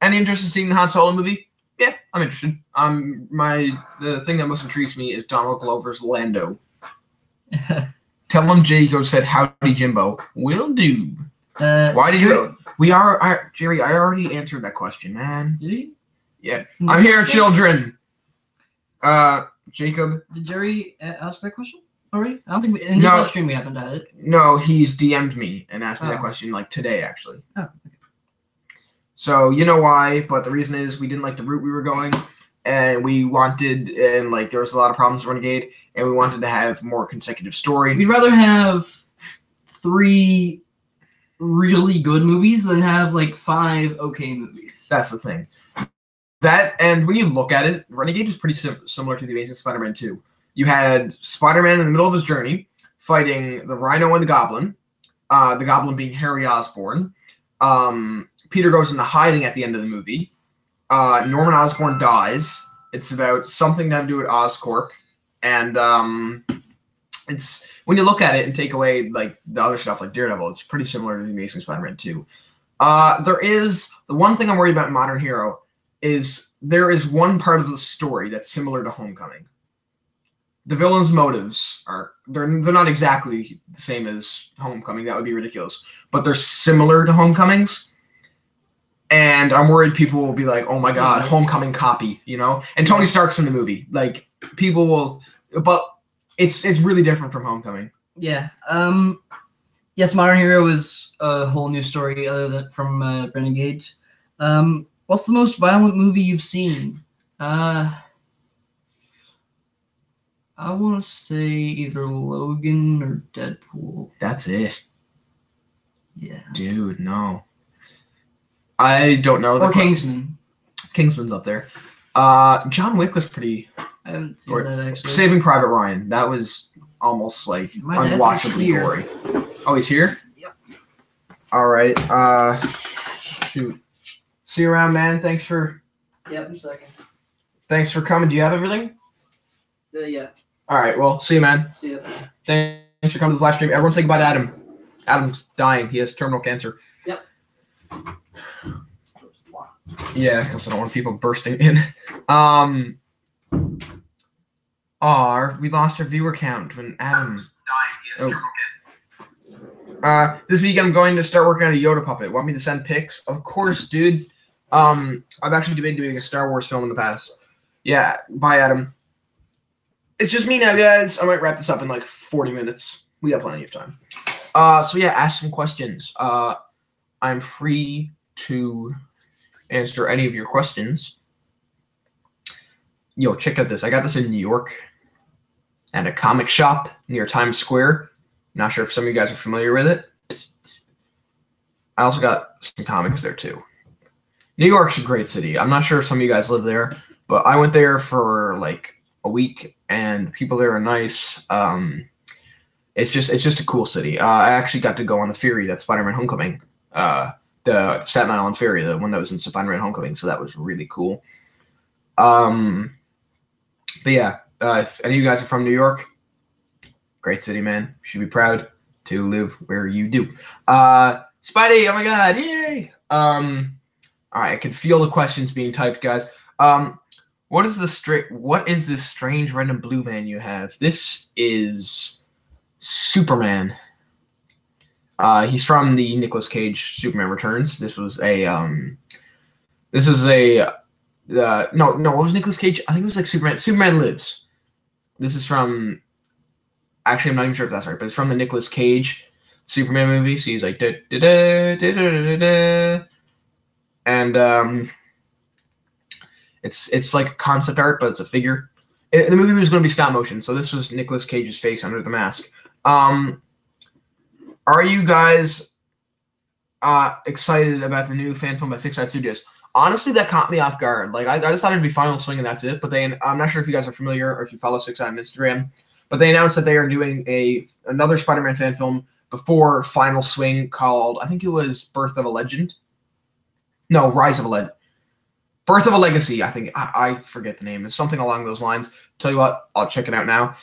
Any interest in seeing the Han Solo movie? Yeah, I'm interested. The thing that most intrigues me is Donald Glover's Lando. Tell him Jacob said howdy Jimbo. Will do. Why did you? Jerry. I already answered that question, man. Did he? Yeah. I'm here, children. Jacob. Did Jerry ask that question already? I don't think in his live stream we haven't had it. No, he's DM'd me and asked me that question like today, actually. Oh. Okay. So you know why, but the reason is we didn't like the route we were going, and we wanted, and like there was a lot of problems with Renegade, and we wanted to have more consecutive story. We'd rather have 3 really good movies than have like 5 okay movies. That's the thing. That, and when you look at it, Renegade was pretty similar to The Amazing Spider-Man 2. You had Spider-Man in the middle of his journey fighting the Rhino and the Goblin being Harry Osborn. Peter goes into hiding at the end of the movie. Norman Osborn dies. It's about something to do with Oscorp. And it's when you look at it and take away like the other stuff like Daredevil, it's pretty similar to The Amazing Spider-Man 2. There is the one thing I'm worried about in Modern Hero is there is one part of the story that's similar to Homecoming. The villain's motives they're not exactly the same as Homecoming. That would be ridiculous. But they're similar to Homecoming's. And I'm worried people will be like, oh my god, Homecoming copy, you know? And Tony Stark's in the movie. Like, people will... But it's really different from Homecoming. Yeah. Yes, Modern Hero is a whole new story other than from Renegade. What's the most violent movie you've seen? I want to say either Logan or Deadpool. That's it. Yeah. Dude, no. I don't know. Or Kingsman. Kingsman's up there. John Wick was pretty... I haven't seen that, actually. Saving Private Ryan. That was almost, like, unwatchably gory. Oh, he's here? Yep. All right. Shoot. See you around, man. Thanks for... Yep, in a second. Thanks for coming. Do you have everything? Yeah. All right. Well, see you, man. See ya. Thanks for coming to this live stream. Everyone say goodbye to Adam. Adam's dying. He has terminal cancer. Yep. Yeah, because I don't want people bursting in. We lost our viewer count when Adam. This week I'm going to start working on a Yoda puppet. Want me to send pics? Of course, dude. I've actually been doing a Star Wars film in the past. Yeah, bye, Adam. It's just me now, guys. I might wrap this up in like 40 minutes. We got plenty of time. So yeah, ask some questions. I'm free to answer any of your questions. Yo, check out this. I got this in New York at a comic shop near Times Square. Not sure if some of you guys are familiar with it. I also got some comics there too. New York's a great city. I'm not sure if some of you guys live there, but I went there for like a week and the people there are nice. It's just a cool city. I actually got to go on the ferry that's Spider-Man Homecoming. The Staten Island ferry, the one that was in Spider-Man Homecoming, so that was really cool. But yeah, if any of you guys are from New York, great city, man. You should be proud to live where you do. Spidey, oh my god, yay! All right, I can feel the questions being typed, guys. What is this strange red and blue man you have? This is Superman. He's from the Nicolas Cage Superman Returns. This was a no, what was Nicolas Cage? I think it was like Superman Lives. This is from, actually I'm not even sure if that's right, but it's from the Nicolas Cage Superman movie. So he's like da da da da da da da, and it's like concept art, but it's a figure. The movie was going to be stop motion, so this was Nicolas Cage's face under the mask. Are you guys excited about the new fan film by Six Side Studios? Honestly, that caught me off guard. Like, I just thought it'd be Final Swing and that's it. But I'm not sure if you guys are familiar or if you follow Six Side on Instagram, but they announced that they are doing another Spider-Man fan film before Final Swing called, I think it was Birth of a Legend. No, Birth of a Legacy. I think I forget the name. It's something along those lines. Tell you what, I'll check it out now.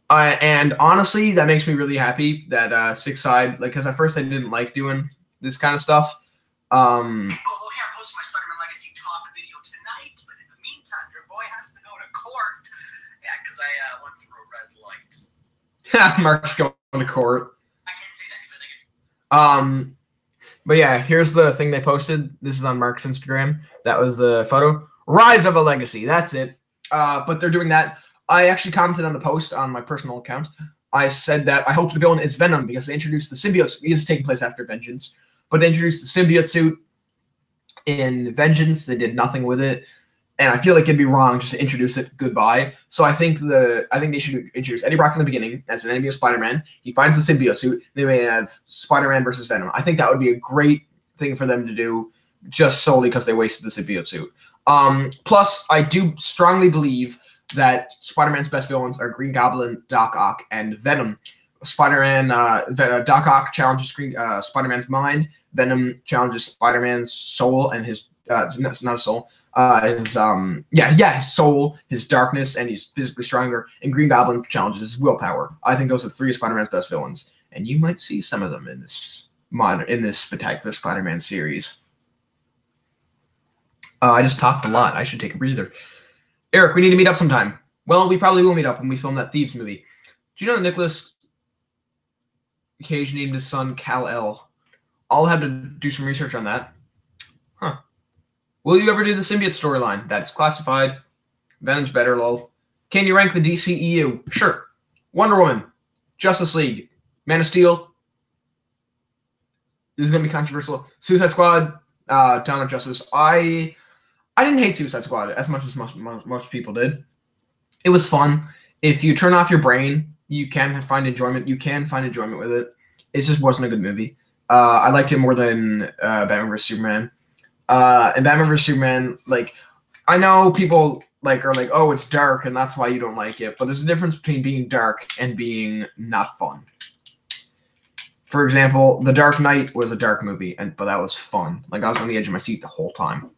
And honestly, that makes me really happy that Six Side, like, because at first I didn't like doing this kind of stuff. Oh, okay, I post my Spider-Man Legacy talk video tonight, but in the meantime, your boy has to go to court. Yeah, because I went through a red light. Mark's going to court. I can't say that because I think it's... But yeah, here's the thing they posted. This is on Mark's Instagram. That was the photo. Rise of a Legacy. That's it. But they're doing that. I actually commented on the post on my personal account. I said that I hope the villain is Venom because they introduced the symbiote. It is taking place after Vengeance. But they introduced the symbiote suit in Vengeance. They did nothing with it. And I feel like it'd be wrong just to introduce it goodbye. So I think they should introduce Eddie Brock in the beginning as an enemy of Spider-Man. He finds the symbiote suit. They may have Spider-Man versus Venom. I think that would be a great thing for them to do just solely because they wasted the symbiote suit. Plus, I do strongly believe that Spider-Man's best villains are Green Goblin, Doc Ock, and Venom. Doc Ock challenges Spider-Man's mind. Venom challenges Spider-Man's soul and his not a soul. His soul, his darkness, and he's physically stronger. And Green Goblin challenges his willpower. I think those are three of Spider-Man's best villains, and you might see some of them in this spectacular Spider-Man series. I just talked a lot. I should take a breather. Eric, we need to meet up sometime. Well, we probably will meet up when we film that Thieves movie. Do you know that Nicolas Cage named his son Kal-El? I'll have to do some research on that. Huh. Will you ever do the symbiote storyline? That's classified. Venom's better, lol. Can you rank the DCEU? Sure. Wonder Woman, Justice League, Man of Steel. This is going to be controversial. Suicide Squad, Dawn of Justice. I didn't hate Suicide Squad as much as most people did. It was fun. If you turn off your brain, you can find enjoyment. You can find enjoyment with it. It just wasn't a good movie. I liked it more than Batman vs Superman. And Batman vs Superman, like, I know people are like, oh, it's dark, and that's why you don't like it. But there's a difference between being dark and being not fun. For example, The Dark Knight was a dark movie, but that was fun. Like, I was on the edge of my seat the whole time.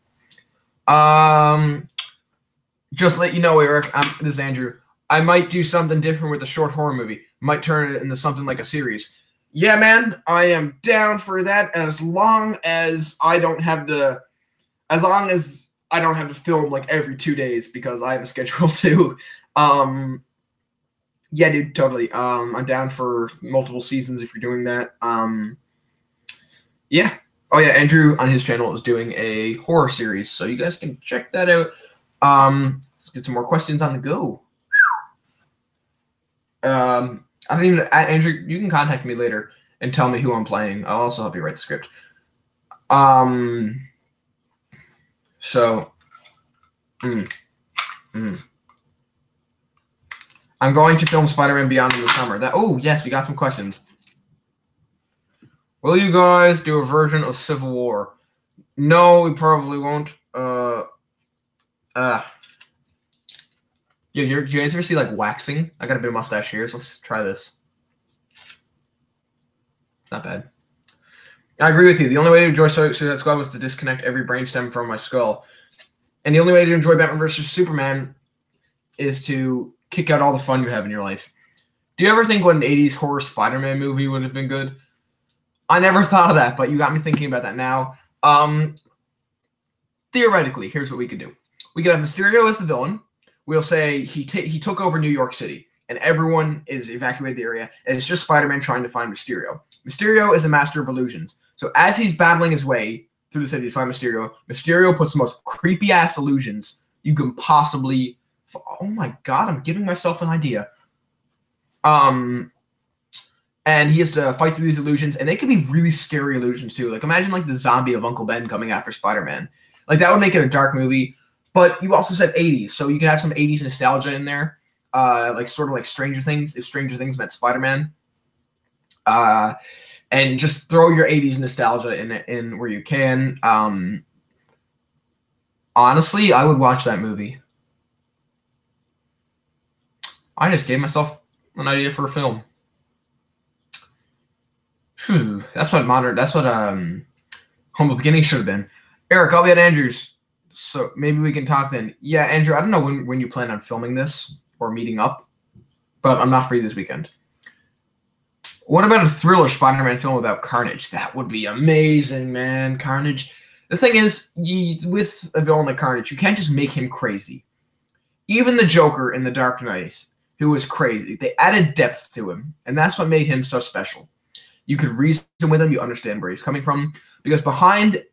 Just let you know, Eric. This is Andrew. I might do something different with a short horror movie. Might turn it into something like a series. Yeah, man, I am down for that as long as I don't have to film like every 2 days because I have a schedule too. Yeah, dude, totally. I'm down for multiple seasons if you're doing that. Yeah. Oh yeah, Andrew on his channel is doing a horror series, so you guys can check that out. Let's get some more questions on the go. I don't even, Andrew, you can contact me later and tell me who I'm playing. I'll also help you write the script. I'm going to film Spider-Man Beyond in the summer. Oh, yes, we got some questions. Will you guys do a version of Civil War? No, we probably won't. You guys ever see, like, waxing? I got a bit of mustache here, so let's try this. Not bad. I agree with you. The only way to enjoy Suicide Squad was to disconnect every brainstem from my skull. And the only way to enjoy Batman vs. Superman is to kick out all the fun you have in your life. Do you ever think what an 80s horror Spider-Man movie would have been good? I never thought of that, but you got me thinking about that now. Theoretically, here's what we could do. We could have Mysterio as the villain. We'll say he took over New York City, and everyone is evacuated the area, and it's just Spider-Man trying to find Mysterio. Mysterio is a master of illusions. So as he's battling his way through the city to find Mysterio, Mysterio puts the most creepy-ass illusions you can possibly... Oh my god, I'm giving myself an idea. And he has to fight through these illusions, and they can be really scary illusions, too. Like, imagine, like, the zombie of Uncle Ben coming after Spider-Man. Like, that would make it a dark movie. But you also said 80s, so you could have some 80s nostalgia in there, like sort of like Stranger Things, if Stranger Things met Spider-Man. And just throw your 80s nostalgia in where you can. Honestly, I would watch that movie. I just gave myself an idea for a film. That's what Humble Beginnings should have been. Eric, I'll be at Andrew's, so maybe we can talk then. Yeah, Andrew, I don't know when you plan on filming this or meeting up, but I'm not free this weekend. What about a thriller Spider-Man film about Carnage? That would be amazing, man. Carnage. The thing is, with a villain like Carnage, you can't just make him crazy. Even the Joker in The Dark Knight, who was crazy, they added depth to him, and that's what made him so special. You could reason with him, you understand where he's coming from, because behind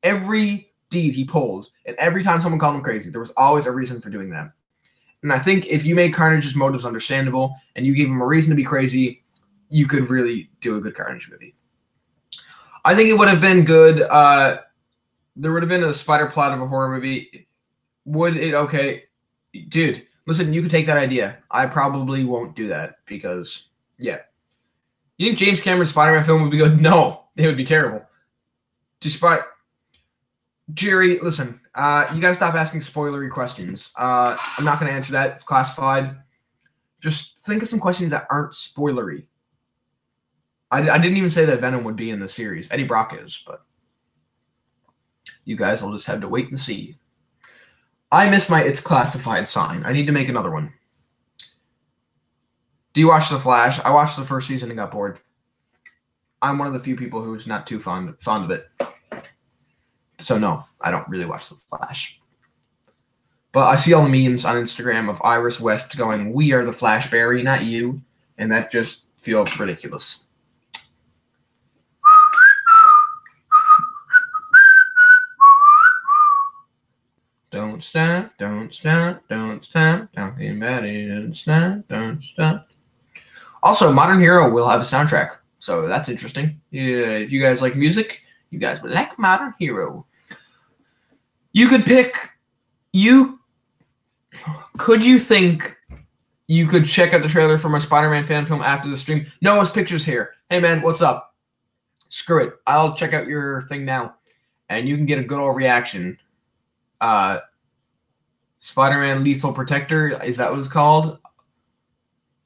every deed he pulled, and every time someone called him crazy, there was always a reason for doing that. And I think if you made Carnage's motives understandable, and you gave him a reason to be crazy, you could really do a good Carnage movie. I think it would have been good. There would have been a spider plot of a horror movie. Would it? Okay. Dude, listen, you could take that idea. I probably won't do that because, yeah. You think James Cameron's Spider-Man film would be good? No, it would be terrible. Jerry, listen, you gotta stop asking spoilery questions. I'm not gonna answer that. It's classified. Just think of some questions that aren't spoilery. I didn't even say that Venom would be in the series. Eddie Brock is, but you guys will just have to wait and see. I missed my "it's classified" sign. I need to make another one. Do you watch The Flash? I watched the first season and got bored. I'm one of the few people who's not too fond of it. So no, I don't really watch The Flash. But I see all the memes on Instagram of Iris West going, "We are the Flashberry, not you," and that just feels ridiculous. Don't stop, don't stop, don't stop, talking about it, don't stop, don't stop. Also, Modern Hero will have a soundtrack, so that's interesting. Yeah, if you guys like music, you guys would like Modern Hero. You could pick. Could you think you could check out the trailer for my Spider-Man fan film after the stream? Noah's Pictures here. Hey man, what's up? Screw it. I'll check out your thing now, and you can get a good old reaction. Spider-Man Lethal Protector, is that what it's called?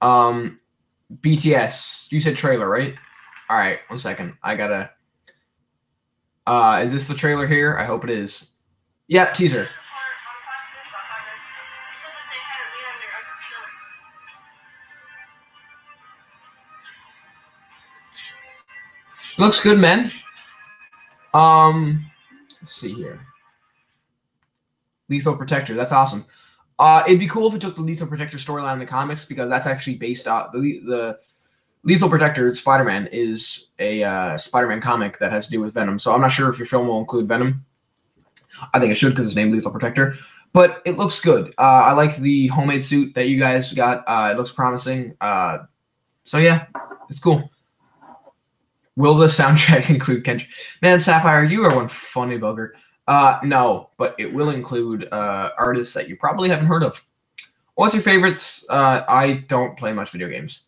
BTS. You said trailer, right? All right, 1 second. I gotta. Is this the trailer here? I hope it is. Yeah, teaser. Looks good, man. Let's see here. Lethal Protector. That's awesome. It'd be cool if it took the Lethal Protector storyline in the comics because that's actually based out the Lethal Protector Spider-Man is a Spider-Man comic that has to do with Venom. So I'm not sure if your film will include Venom. I think it should because it's named Lethal Protector. But it looks good. I like the homemade suit that you guys got. It looks promising. So yeah, it's cool. Will the soundtrack include Kendrick? Man, Sapphire, you are one funny bugger. No, but it will include artists that you probably haven't heard of. What's your favorites? I don't play much video games.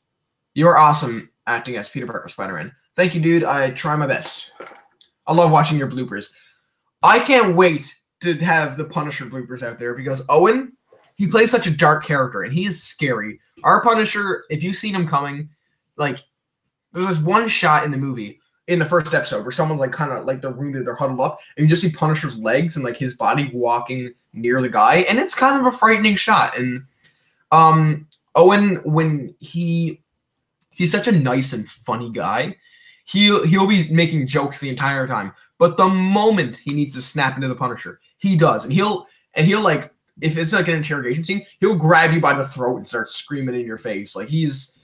You're awesome acting as Peter Parker Spider-Man. Thank you, dude. I try my best. I love watching your bloopers. I can't wait to have the Punisher bloopers out there because Owen, he plays such a dark character and he is scary. Our Punisher, if you've seen him coming, like, there's one shot in the movie in the first episode where someone's like kind of like they're wounded, they're huddled up, and you just see Punisher's legs and like his body walking near the guy, and it's kind of a frightening shot. And Owen, when he's such a nice and funny guy, he'll be making jokes the entire time. But the moment he needs to snap into the Punisher, he does, and he'll like if it's like an interrogation scene, he'll grab you by the throat and start screaming in your face. Like he's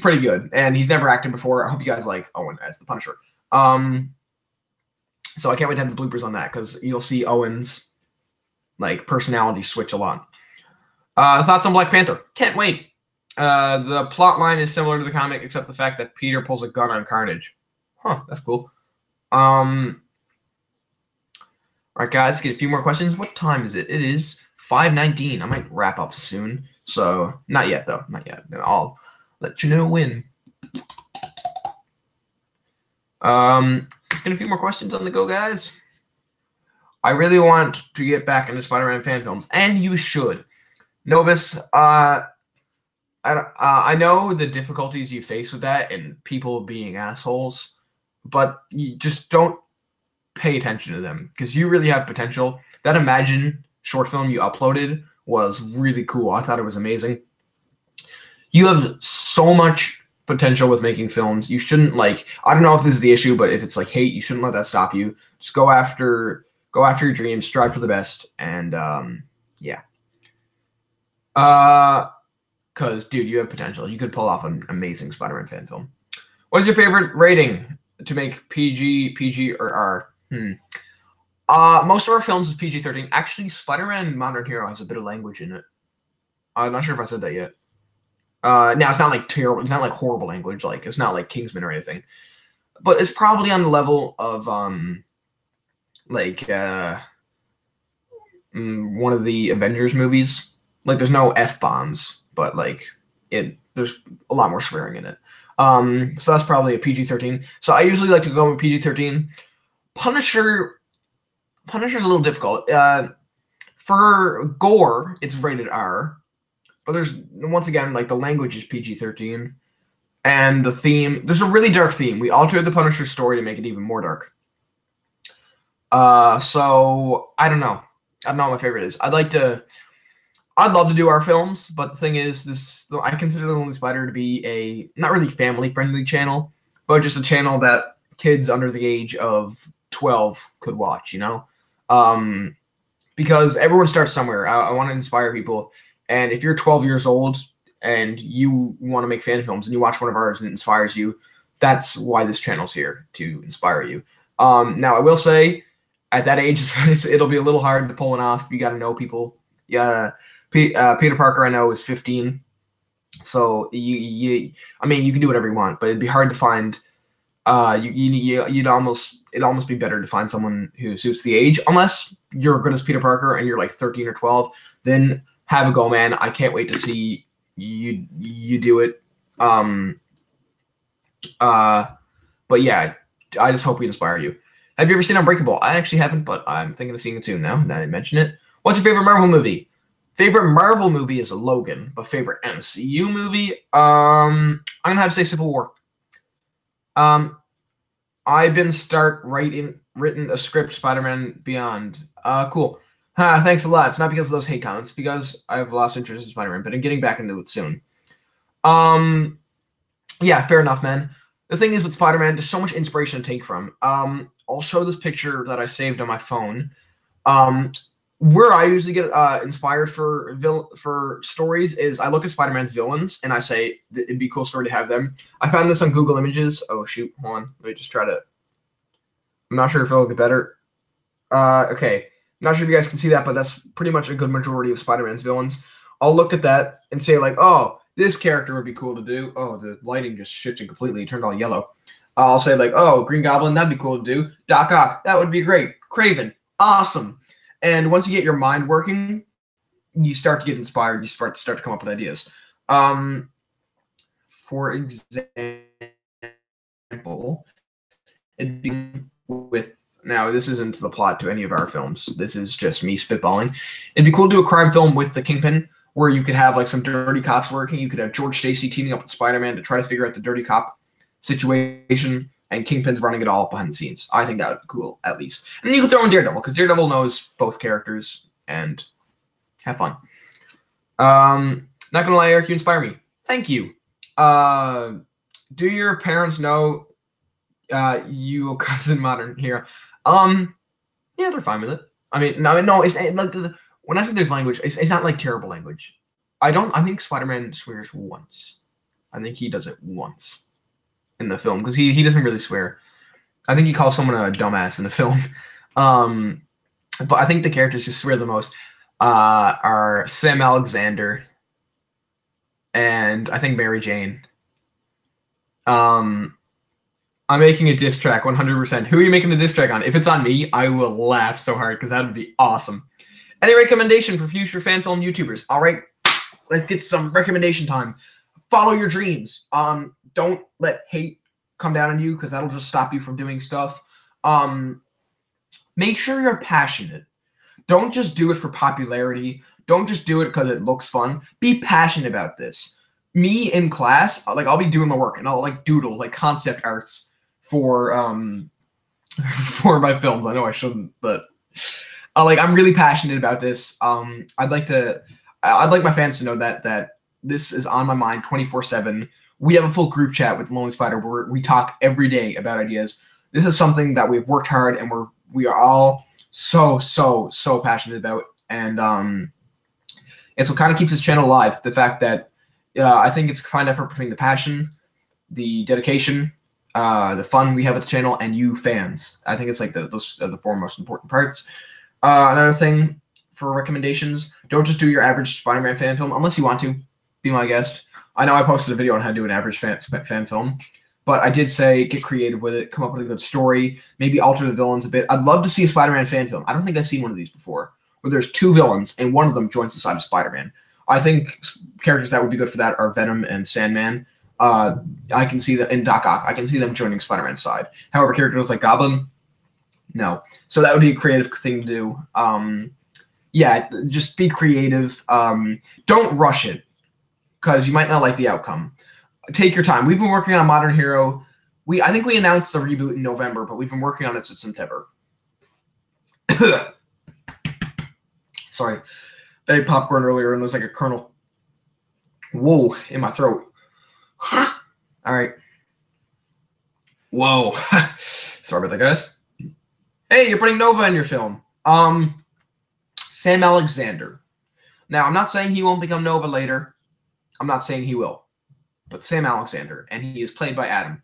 pretty good, and he's never acted before. I hope you guys like Owen as the Punisher. So I can't wait to have the bloopers on that because you'll see Owen's like personality switch a lot. Thoughts on Black Panther? Can't wait. The plot line is similar to the comic, except the fact that Peter pulls a gun on Carnage. Huh, that's cool. All right, guys, get a few more questions. What time is it? It is 5:19. I might wrap up soon. So not yet, though. Not yet. I'll let you know when. Let's get a few more questions on the go, guys. I really want to get back into Spider-Man fan films, and you should. Novus, I know the difficulties you face with that and people being assholes, but you just don't pay attention to them because you really have potential. That Imagine short film you uploaded was really cool. I thought it was amazing. You have so much potential with making films. You shouldn't I don't know if this is the issue, but if it's hate, you shouldn't let that stop you. Just go after your dreams, strive for the best, and yeah. Because dude, you have potential. You could pull off an amazing Spider-Man fan film. What is your favorite rating to make PG, or R? Most of our films is PG-13. Actually, Spider-Man Modern Hero has a bit of language in it. I'm not sure if I said that yet. Now it's not terrible. It's not horrible language. It's not like Kingsman or anything. But it's probably on the level of one of the Avengers movies. There's no F-bombs, but there's a lot more swearing in it. So that's probably a PG-13. So I usually like to go with PG-13. Punisher's a little difficult. For gore, it's rated R. But there's, once again, the language is PG-13. And the theme, there's a really dark theme. We altered the Punisher story to make it even more dark. So, I don't know. I don't know what my favorite is. I'd love to do our films, but the thing is, I consider The Lonely Spider to be a, not really family-friendly channel, but just a channel that kids under the age of 12 could watch, because everyone starts somewhere. I want to inspire people. And if you're 12 years old and you want to make fan films and you watch one of ours and it inspires you, that's why this channel's here, to inspire you. Now, I will say, at that age, it'll be a little hard to pull it off. You got to know people. Yeah, Peter Parker, I know, is 15. So, you can do whatever you want, but it'd be hard to find. It'd almost be better to find someone who suits the age, unless you're good as Peter Parker and you're 13 or 12. Then have a go, man. I can't wait to see you do it. But yeah, I just hope we inspire you. Have you ever seen Unbreakable? I actually haven't, but I'm thinking of seeing it soon now that I mention it. What's your favorite Marvel movie? Favorite Marvel movie is Logan, but favorite MCU movie? I'm gonna have to say Civil War. I've been written a script, Spider-Man Beyond. Cool. Thanks a lot. It's not because of those hate comments, because I've lost interest in Spider-Man, but I'm getting back into it soon. Yeah, fair enough, man. The thing is with Spider-Man, there's so much inspiration to take from. I'll show this picture that I saved on my phone. Where I usually get inspired for stories is I look at Spider-Man's villains and I say it'd be a cool story to have them. I found this on Google Images. Oh shoot, hold on. Let me just try to. I'm not sure if it'll get better. Okay. I'm not sure if you guys can see that, but that's pretty much a good majority of Spider-Man's villains. I'll look at that and say oh, this character would be cool to do. Oh, the lighting just shifted completely. It turned all yellow. I'll say oh, Green Goblin, that'd be cool to do. Doc Ock, that would be great. Kraven, awesome. And once you get your mind working, you start to get inspired. You start to come up with ideas. For example, it'd be with. Now, this isn't the plot to any of our films. This is just me spitballing. It'd be cool to do a crime film with the Kingpin, where you could have some dirty cops working. You could have George Stacy teaming up with Spider-Man to try to figure out the dirty cop situation, and Kingpin's running it all behind the scenes. I think that would be cool, at least. And then you could throw in Daredevil, because Daredevil knows both characters, and have fun. Not gonna lie, Eric, you inspire me. Thank you. Do your parents know you a cousin Modern Hero? Yeah, they're fine with it. No, it's when I say there's language, it's not terrible language. I think Spider-Man swears once. I think he does it once in the film, because he doesn't really swear. I think he calls someone a dumbass in the film. But I think the characters who swear the most are Sam Alexander and I think Mary Jane. I'm making a diss track 100%. Who are you making the diss track on? If it's on me, I will laugh so hard because that would be awesome. Any recommendation for future fan film YouTubers? All right, let's get some recommendation time. Follow your dreams. Don't let hate come down on you, because that'll just stop you from doing stuff. Make sure you're passionate. Don't just do it for popularity. Don't just do it because it looks fun. Be passionate about this. Me in class, I'll be doing my work and I'll doodle concept arts for for my films. I know I shouldn't, but like I'm really passionate about this. I'd like my fans to know that this is on my mind 24/7. We have a full group chat with Lonely Spider where we talk every day about ideas. This is something that we've worked hard and we are all so passionate about, and it's what kind of keeps this channel alive. The fact that I think it's a fine effort between the passion, the dedication, the fun we have at the channel, and you fans. I think it's like those are the four most important parts. Another thing for recommendations, don't just do your average Spider-Man fan film unless you want to. Be my guest. I know I posted a video on how to do an average fan film, but I did say get creative with it, come up with a good story, maybe alter the villains a bit. I'd love to see a Spider-Man fan film. I don't think I've seen one of these before, where there's two villains and one of them joins the side of Spider-Man. I think characters that would be good for that are Venom and Sandman. I can see that in Doc Ock. I can see them joining Spider-Man's side. However, characters like Goblin, no. So that would be a creative thing to do. Yeah, just be creative. Don't rush it, because you might not like the outcome. Take your time. We've been working on Modern Hero. I think we announced the reboot in November, but we've been working on it since September. Sorry. I ate popcorn earlier and there was like a kernel. Whoa, in my throat. All right. Whoa. Sorry about that, guys. Hey, you're putting Nova in your film. Sam Alexander. Now, I'm not saying he won't become Nova later. I'm not saying he will. But Sam Alexander, and he is played by Adam.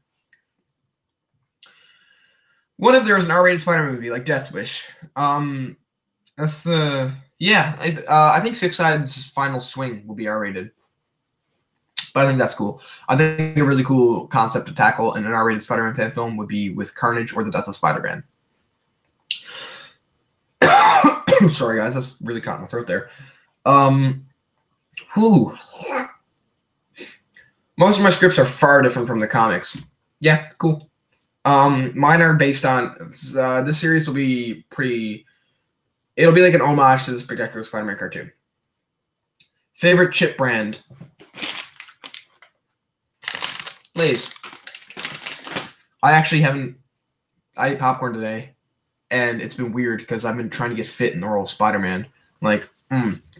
What if there was an R-rated Spider-Man movie like Death Wish? That's the... Yeah, I think Six Side's final swing will be R-rated. But I think that's cool. I think a really cool concept to tackle in an R-rated Spider-Man fan film would be with Carnage or the Death of Spider-Man. Sorry, guys. That's really caught in my throat there. Whew. Most of my scripts are far different from the comics. Yeah, it's cool. Mine are based on... this series will be pretty... It'll be like an homage to the Spectacular Spider-Man cartoon. Favorite chip brand? Lay's. I actually haven't... I ate popcorn today, and it's been weird because I've been trying to get fit in the role of Spider-Man. Like,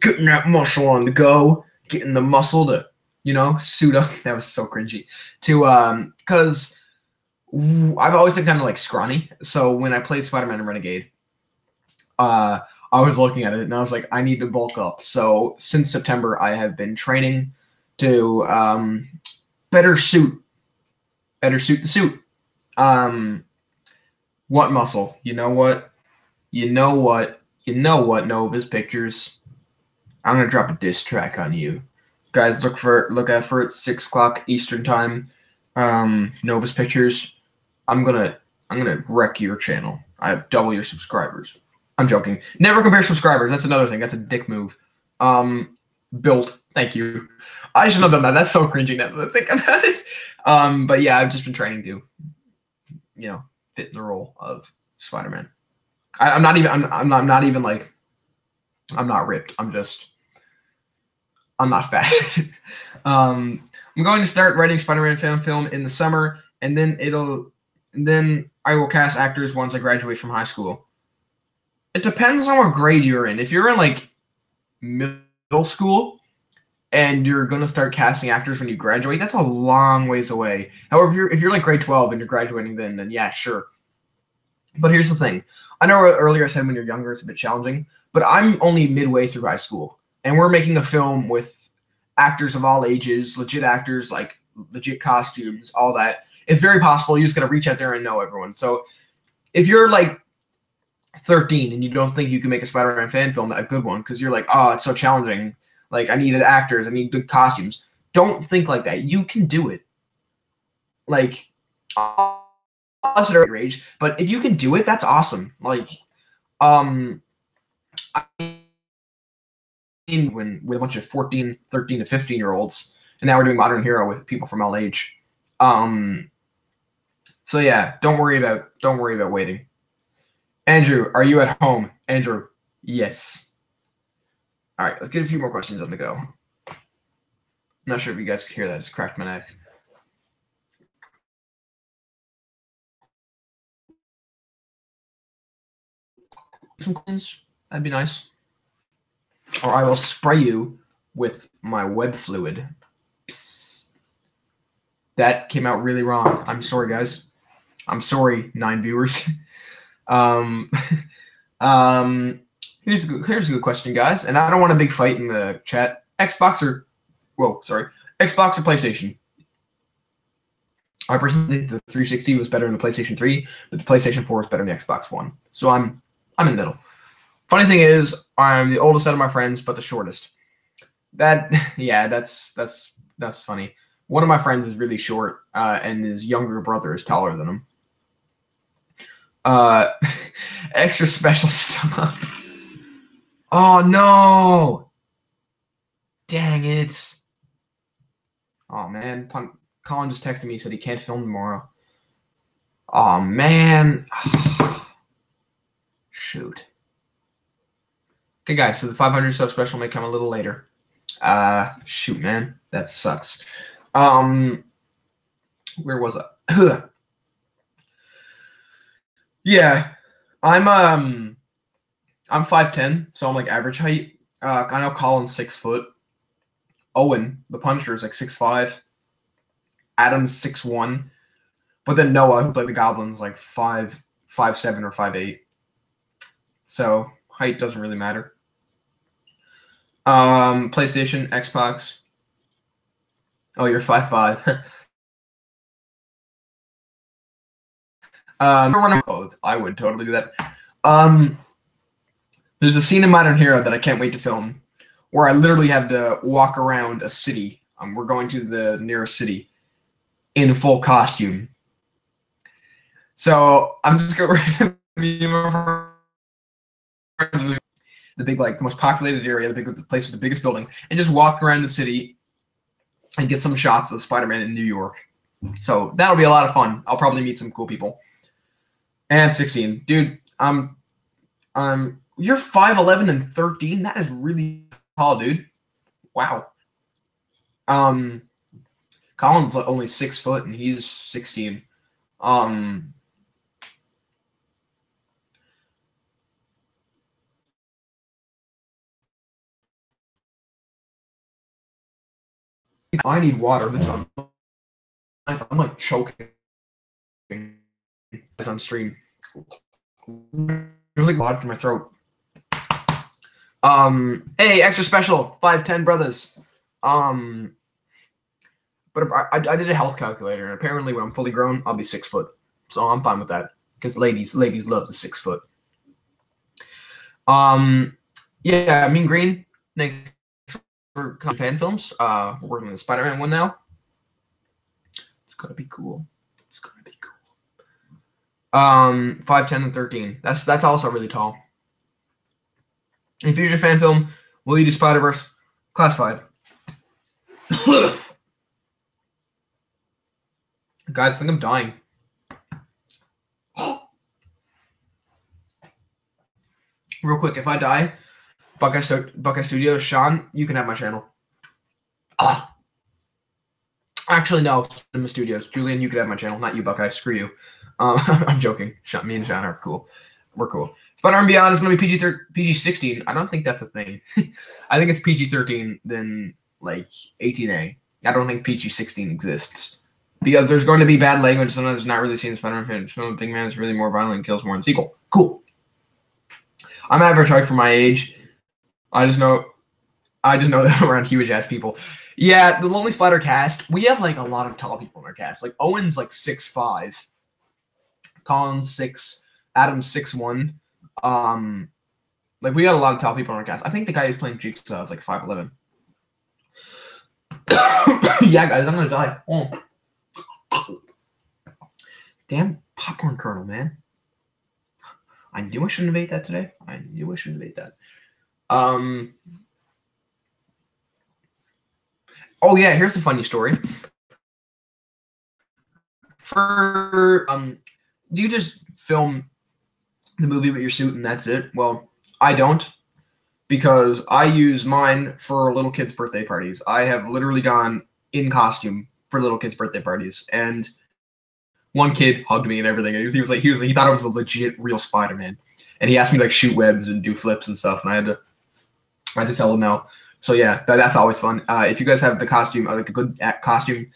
getting that muscle on the go, getting the muscle to, you know, suit up. That was so cringy. Because I've always been kind of like scrawny. So when I played Spider-Man and Renegade, I was looking at it and I was like, I need to bulk up. So since September, I have been training to better suit the suit. What muscle? You know what? Nova's pictures. I'm gonna drop a diss track on you, guys. Look out for it. 6 o'clock Eastern time. Nova's pictures. I'm gonna wreck your channel. I have double your subscribers. I'm joking. Never compare subscribers. That's another thing. That's a dick move. Built. Thank you. I shouldn't have done that. That's so cringy now that I think about it. But yeah, I've just been training to, you know, fit in the role of Spider-Man. I'm not even like, I'm not ripped. I'm not fat. I'm going to start writing Spider-Man fan film in the summer, and then I will cast actors once I graduate from high school. It depends on what grade you're in. If you're in like middle school and you're going to start casting actors when you graduate, that's a long ways away. However, if you're like grade 12 and you're graduating then yeah, sure. But here's the thing. I know earlier I said when you're younger it's a bit challenging, but I'm only midway through high school, and we're making a film with actors of all ages, legit actors, like legit costumes, all that. It's very possible you just got to reach out there and know everyone. So if you're like 13 and you don't think you can make a Spider-Man fan film, a good one, because you're like, oh, it's so challenging. Like, I needed actors, I need good costumes. Don't think like that. You can do it. Like, us at our age, but if you can do it, that's awesome. Like, I mean, with a bunch of 13 to 15-year-olds, and now we're doing Modern Hero with people from all age. So yeah, don't worry about waiting. Andrew, are you at home? Andrew, yes. All right, let's get a few more questions on the go. I'm not sure if you guys could hear that. It's cracked my neck. some coins. That'd be nice. Or I will spray you with my web fluid. Psst. That came out really wrong. I'm sorry, guys. I'm sorry, 9 viewers. Here's a good question, guys. And I don't want a big fight in the chat. Xbox or PlayStation? I personally think the 360 was better than the PlayStation 3, but the PlayStation 4 is better than the Xbox One. So I'm in the middle. Funny thing is, I'm the oldest out of my friends, but the shortest. That's funny. One of my friends is really short, and his younger brother is taller than him. Extra special stuff. Oh no! Dang it! Oh man, Colin just texted me. He said he can't film tomorrow. Oh man! Shoot. Okay, guys. So the 500 sub special may come a little later. Shoot, man, that sucks. Where was I? Yeah, I'm 5'10", so I'm like average height. I know Colin's 6 foot. Owen, the puncher, is like 6'5". Adam's 6'1", but then Noah, who played the Goblins, like 5'7" or 5'8". So height doesn't really matter. PlayStation, Xbox. Oh, you're 5'5". Clothes. I would totally do that. There's a scene in Modern Hero that I can't wait to film, where I literally have to walk around a city. We're going to the nearest city in full costume. So I'm just going to the big, like, the most populated area, the place with the biggest buildings, and just walk around the city and get some shots of Spider-Man in New York. So that'll be a lot of fun. I'll probably meet some cool people. And 16, dude. You're 5'11" and 13. That is really tall, dude. Wow. Colin's only 6 foot and he's 16. I need water. I'm like choking. It's on stream. There's like water in my throat. Hey, extra special 5'10" brothers. But I did a health calculator, and apparently when I'm fully grown, I'll be 6 foot. So I'm fine with that because ladies love the 6 foot. Yeah, Mean Green. Thanks for fan films. We're working on the Spider-Man one now. It's gonna be cool. It's gonna be cool. 5'10" and 13. That's also really tall. In future fan film, will you do Spider-Verse? Classified. Guys, I think I'm dying. Real quick, if I die, Buckeye Studios, Sean, you can have my channel. Actually, no, Cinema Studios. Julian, you could have my channel. Not you, Buckeye. Screw you. I'm joking. Me and Sean are cool. We're cool. Spider-Man Beyond is going to be PG-16. I don't think that's a thing. I think it's PG-13 than, like, 18A. I don't think PG-16 exists. Because there's going to be bad language. Sometimes not really seen Spider-Man film. Big Man is really more violent and kills more in the sequel. Cool. I'm average height for my age. I just know that I'm around huge-ass people. Yeah, the Lonely Spider cast, we have, like, a lot of tall people in our cast. Like, Owen's, like, 6'5". Colin's 6. Adam's 6'1". Like, we got a lot of tall people in our cast. I think the guy who's playing Jigsaw is, like, 5'11". Yeah, guys, I'm gonna die. Oh. Damn popcorn kernel, man. I knew I shouldn't have ate that today. I knew I shouldn't have ate that. Oh yeah, here's a funny story. Do you just film the movie with your suit and that's it? Well, I don't, because I use mine for little kids' birthday parties. I have literally gone in costume for little kids' birthday parties, and one kid hugged me and everything. He thought I was a legit real Spider-Man. and he asked me to like shoot webs and do flips and stuff, and I had to tell him no. So yeah, that's always fun. If you guys have the costume, like a good costume,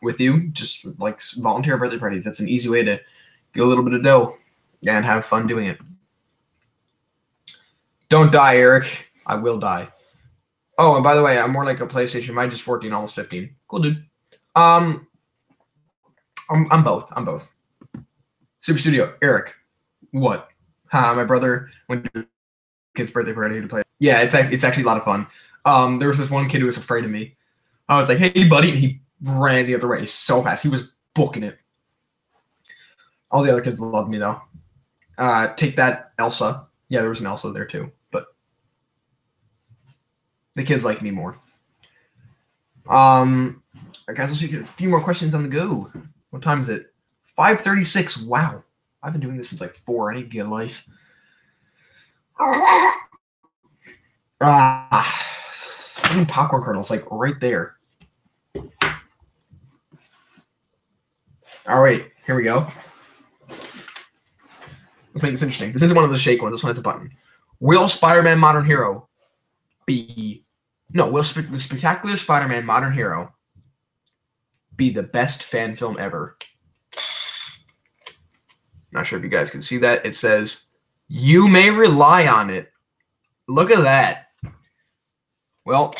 with you, just like volunteer birthday parties. That's an easy way to get a little bit of dough and have fun doing it. Don't die, Eric. I will die. Oh, and by the way, I'm more like a PlayStation. Mine just 14, almost 15. Cool, dude. I'm both. I'm both. Super Studio, Eric. What? My brother went to a kid's birthday party to play. Yeah, it's actually a lot of fun. There was this one kid who was afraid of me. I was like, "Hey, buddy," and he ran the other way so fast. He was booking it. All the other kids loved me though. Take that, Elsa. Yeah, there was an Elsa there too, but the kids like me more. Guys, let's get a few more questions on the go. What time is it? 5:36. Wow, I've been doing this since like 4. I need to get a life. Popcorn kernels, like right there. All right, here we go. Let's make this interesting. This isn't one of the shake ones. This one has a button. Will Spider-Man Modern Hero be... No, will the Spectacular Spider-Man Modern Hero be the best fan film ever? Not sure if you guys can see that. It says, "You may rely on it." Look at that. Well,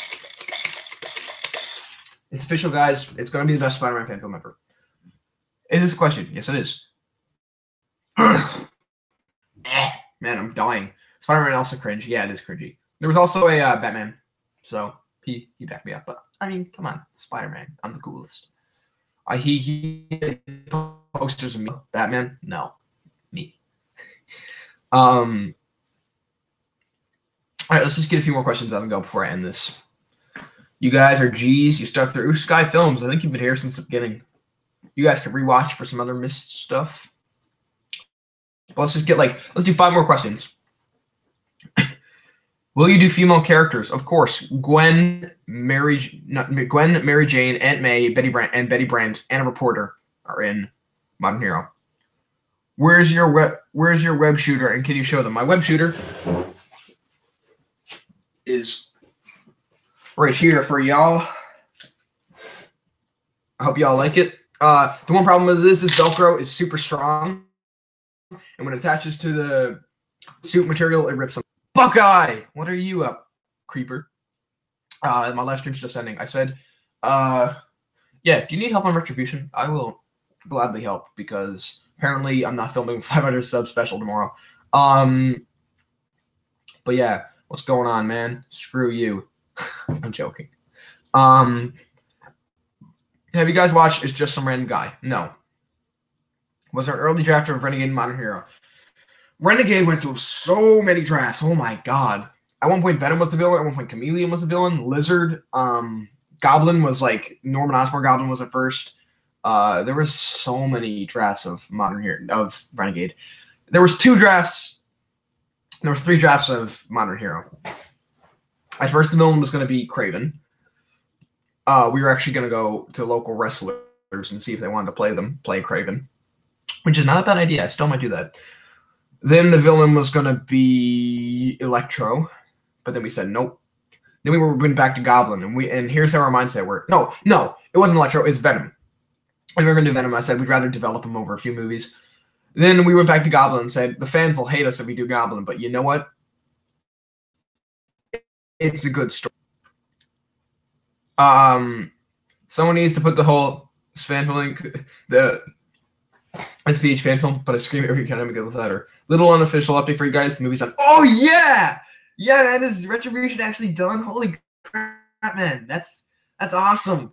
it's official, guys. It's going to be the best Spider-Man fan film ever. Is this a question? Yes, it is. Man, I'm dying. Spider-Man also cringe. Yeah, it is cringy. There was also a Batman, so he backed me up. But I mean, come on, Spider-Man. I'm the coolest. He posters of me. Batman? No, me. All right, let's just get a few more questions out and go before I end this. You guys are G's. You stuck through Sky Films. I think you've been here since the beginning. You guys can rewatch for some other missed stuff. But let's just get let's do 5 more questions. Will you do female characters? Of course. Gwen, Mary Jane, Aunt May, Betty Brant, Anna Reporter are in Modern Hero. Where's your web shooter, and can you show them? My web shooter is right here for y'all. I hope y'all like it. The one problem with this Velcro is super strong, and when it attaches to the suit material, it rips them. Buckeye, what are you up, creeper? My live stream's just ending. I said, yeah, do you need help on Retribution? I will gladly help, because apparently I'm not filming 500 sub special tomorrow. But yeah, what's going on, man? Screw you. I'm joking. Have you guys watched It's Just Some Random Guy? No. Was there an early draft of Renegade and Modern Hero? Renegade went through so many drafts. Oh my god. At one point, Venom was the villain. At one point, Chameleon was the villain. Lizard. Goblin was like... Norman Osborn Goblin was at first. There was so many drafts of of Renegade. There was 2 drafts. There was 3 drafts of Modern Hero. At first, the villain was going to be Kraven. We were actually going to go to local wrestlers and see if they wanted to play Kraven, which is not a bad idea. I still might do that. Then the villain was going to be Electro, but then we said nope. Then we went back to Goblin, and here's how our mindset worked. No, it wasn't Electro. It's Venom. And we were going to do Venom. I said we'd rather develop him over a few movies. Then we went back to Goblin and said the fans will hate us if we do Goblin, but you know what? It's a good story. Someone needs to put the whole fan film link, the SPH fan film, but I scream every time I get this letter. Little unofficial update for you guys. The movie's done. Oh yeah! Yeah, man, is Retribution actually done? Holy crap, man. That's awesome.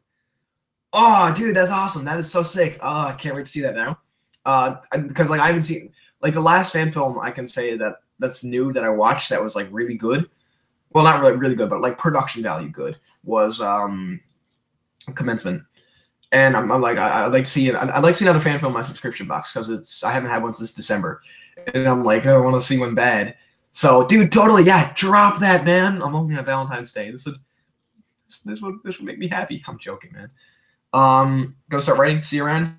Oh, dude, that's awesome. That is so sick. Oh, I can't wait to see that now. Because I haven't seen the last fan film I can say that's new that I watched that was really good. Well, not really good, but production value good was Commencement. And I'm like, I'd like to see it. I'd like to see another fan film on my subscription box because I haven't had one since December, and I'm like, I want to see one bad. So, dude, totally, yeah, drop that, man. I'm only on Valentine's Day. This would make me happy. I'm joking, man. Gonna start writing. See you around.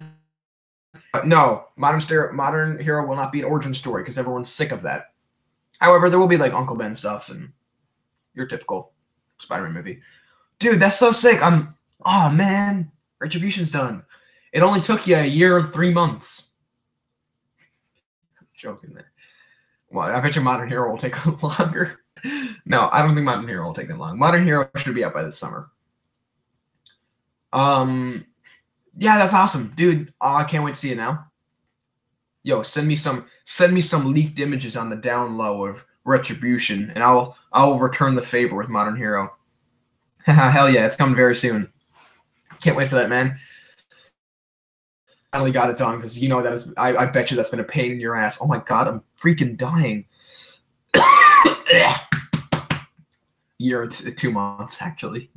No, Modern Hero will not be an origin story because everyone's sick of that. However, there will be like Uncle Ben stuff and your typical Spider-Man movie. Dude, that's so sick. Oh man, Retribution's done. It only took you a year and 3 months. I'm joking, man. Well, I bet you Modern Hero will take longer. No, I don't think Modern Hero will take that long. Modern Hero should be out by this summer. Yeah, that's awesome, dude. Oh, I can't wait to see it now. Yo, send me some leaked images on the down low of Retribution, and I'll return the favor with Modern Hero. Hell yeah, it's coming very soon. Can't wait for that, man. Finally got it done because you know that is. I bet you that's been a pain in your ass. Oh my god, I'm freaking dying. Year and 2 months actually.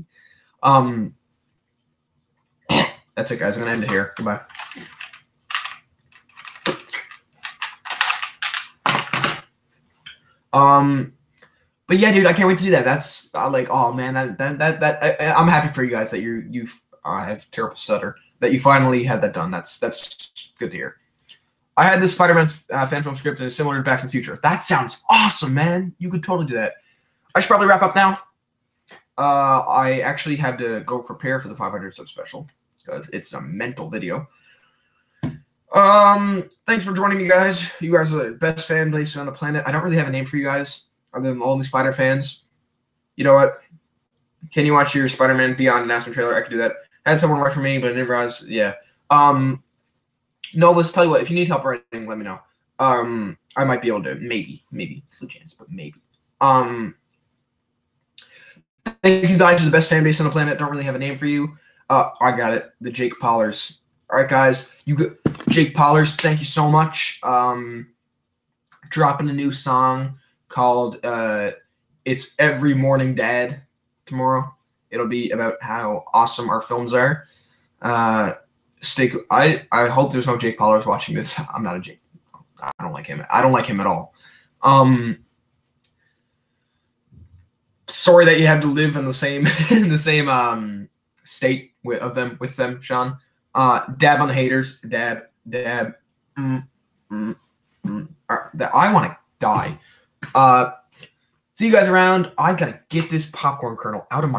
That's it, guys. I'm gonna end it here. Goodbye. But yeah, dude, I can't wait to see that. That's like, oh man, I'm happy for you guys that you I have terrible stutter that you finally had that done. That's good to hear. I had this Spider-Man fan film script and it's similar to Back to the Future. That sounds awesome, man. You could totally do that. I should probably wrap up now. I actually had to go prepare for the 500 sub special because it's a mental video. Thanks for joining me, guys. You guys are the best fan base on the planet. I don't really have a name for you guys other than Lonely Spider fans. You know what? Can you watch your Spider-Man Beyond announcement trailer? I could do that. I had someone write for me, but I didn't realize. Yeah. No, let's tell you what. If you need help writing, let me know. I might be able to. Maybe. It's a chance, but maybe. Thank you guys. You're the best fan base on the planet. Don't really have a name for you. I got it. The Jake Paulers. All right, guys. Jake Paulers, thank you so much. Dropping a new song called It's Every Morning Dad tomorrow. It'll be about how awesome our films are. I hope there's no Jake Paulers watching this. I'm not a Jake. I don't like him. I don't like him at all. Sorry that you have to live in the same state with them, Sean. Dab on the haters. Dab. I want to die. See you guys around. I gotta get this popcorn kernel out of my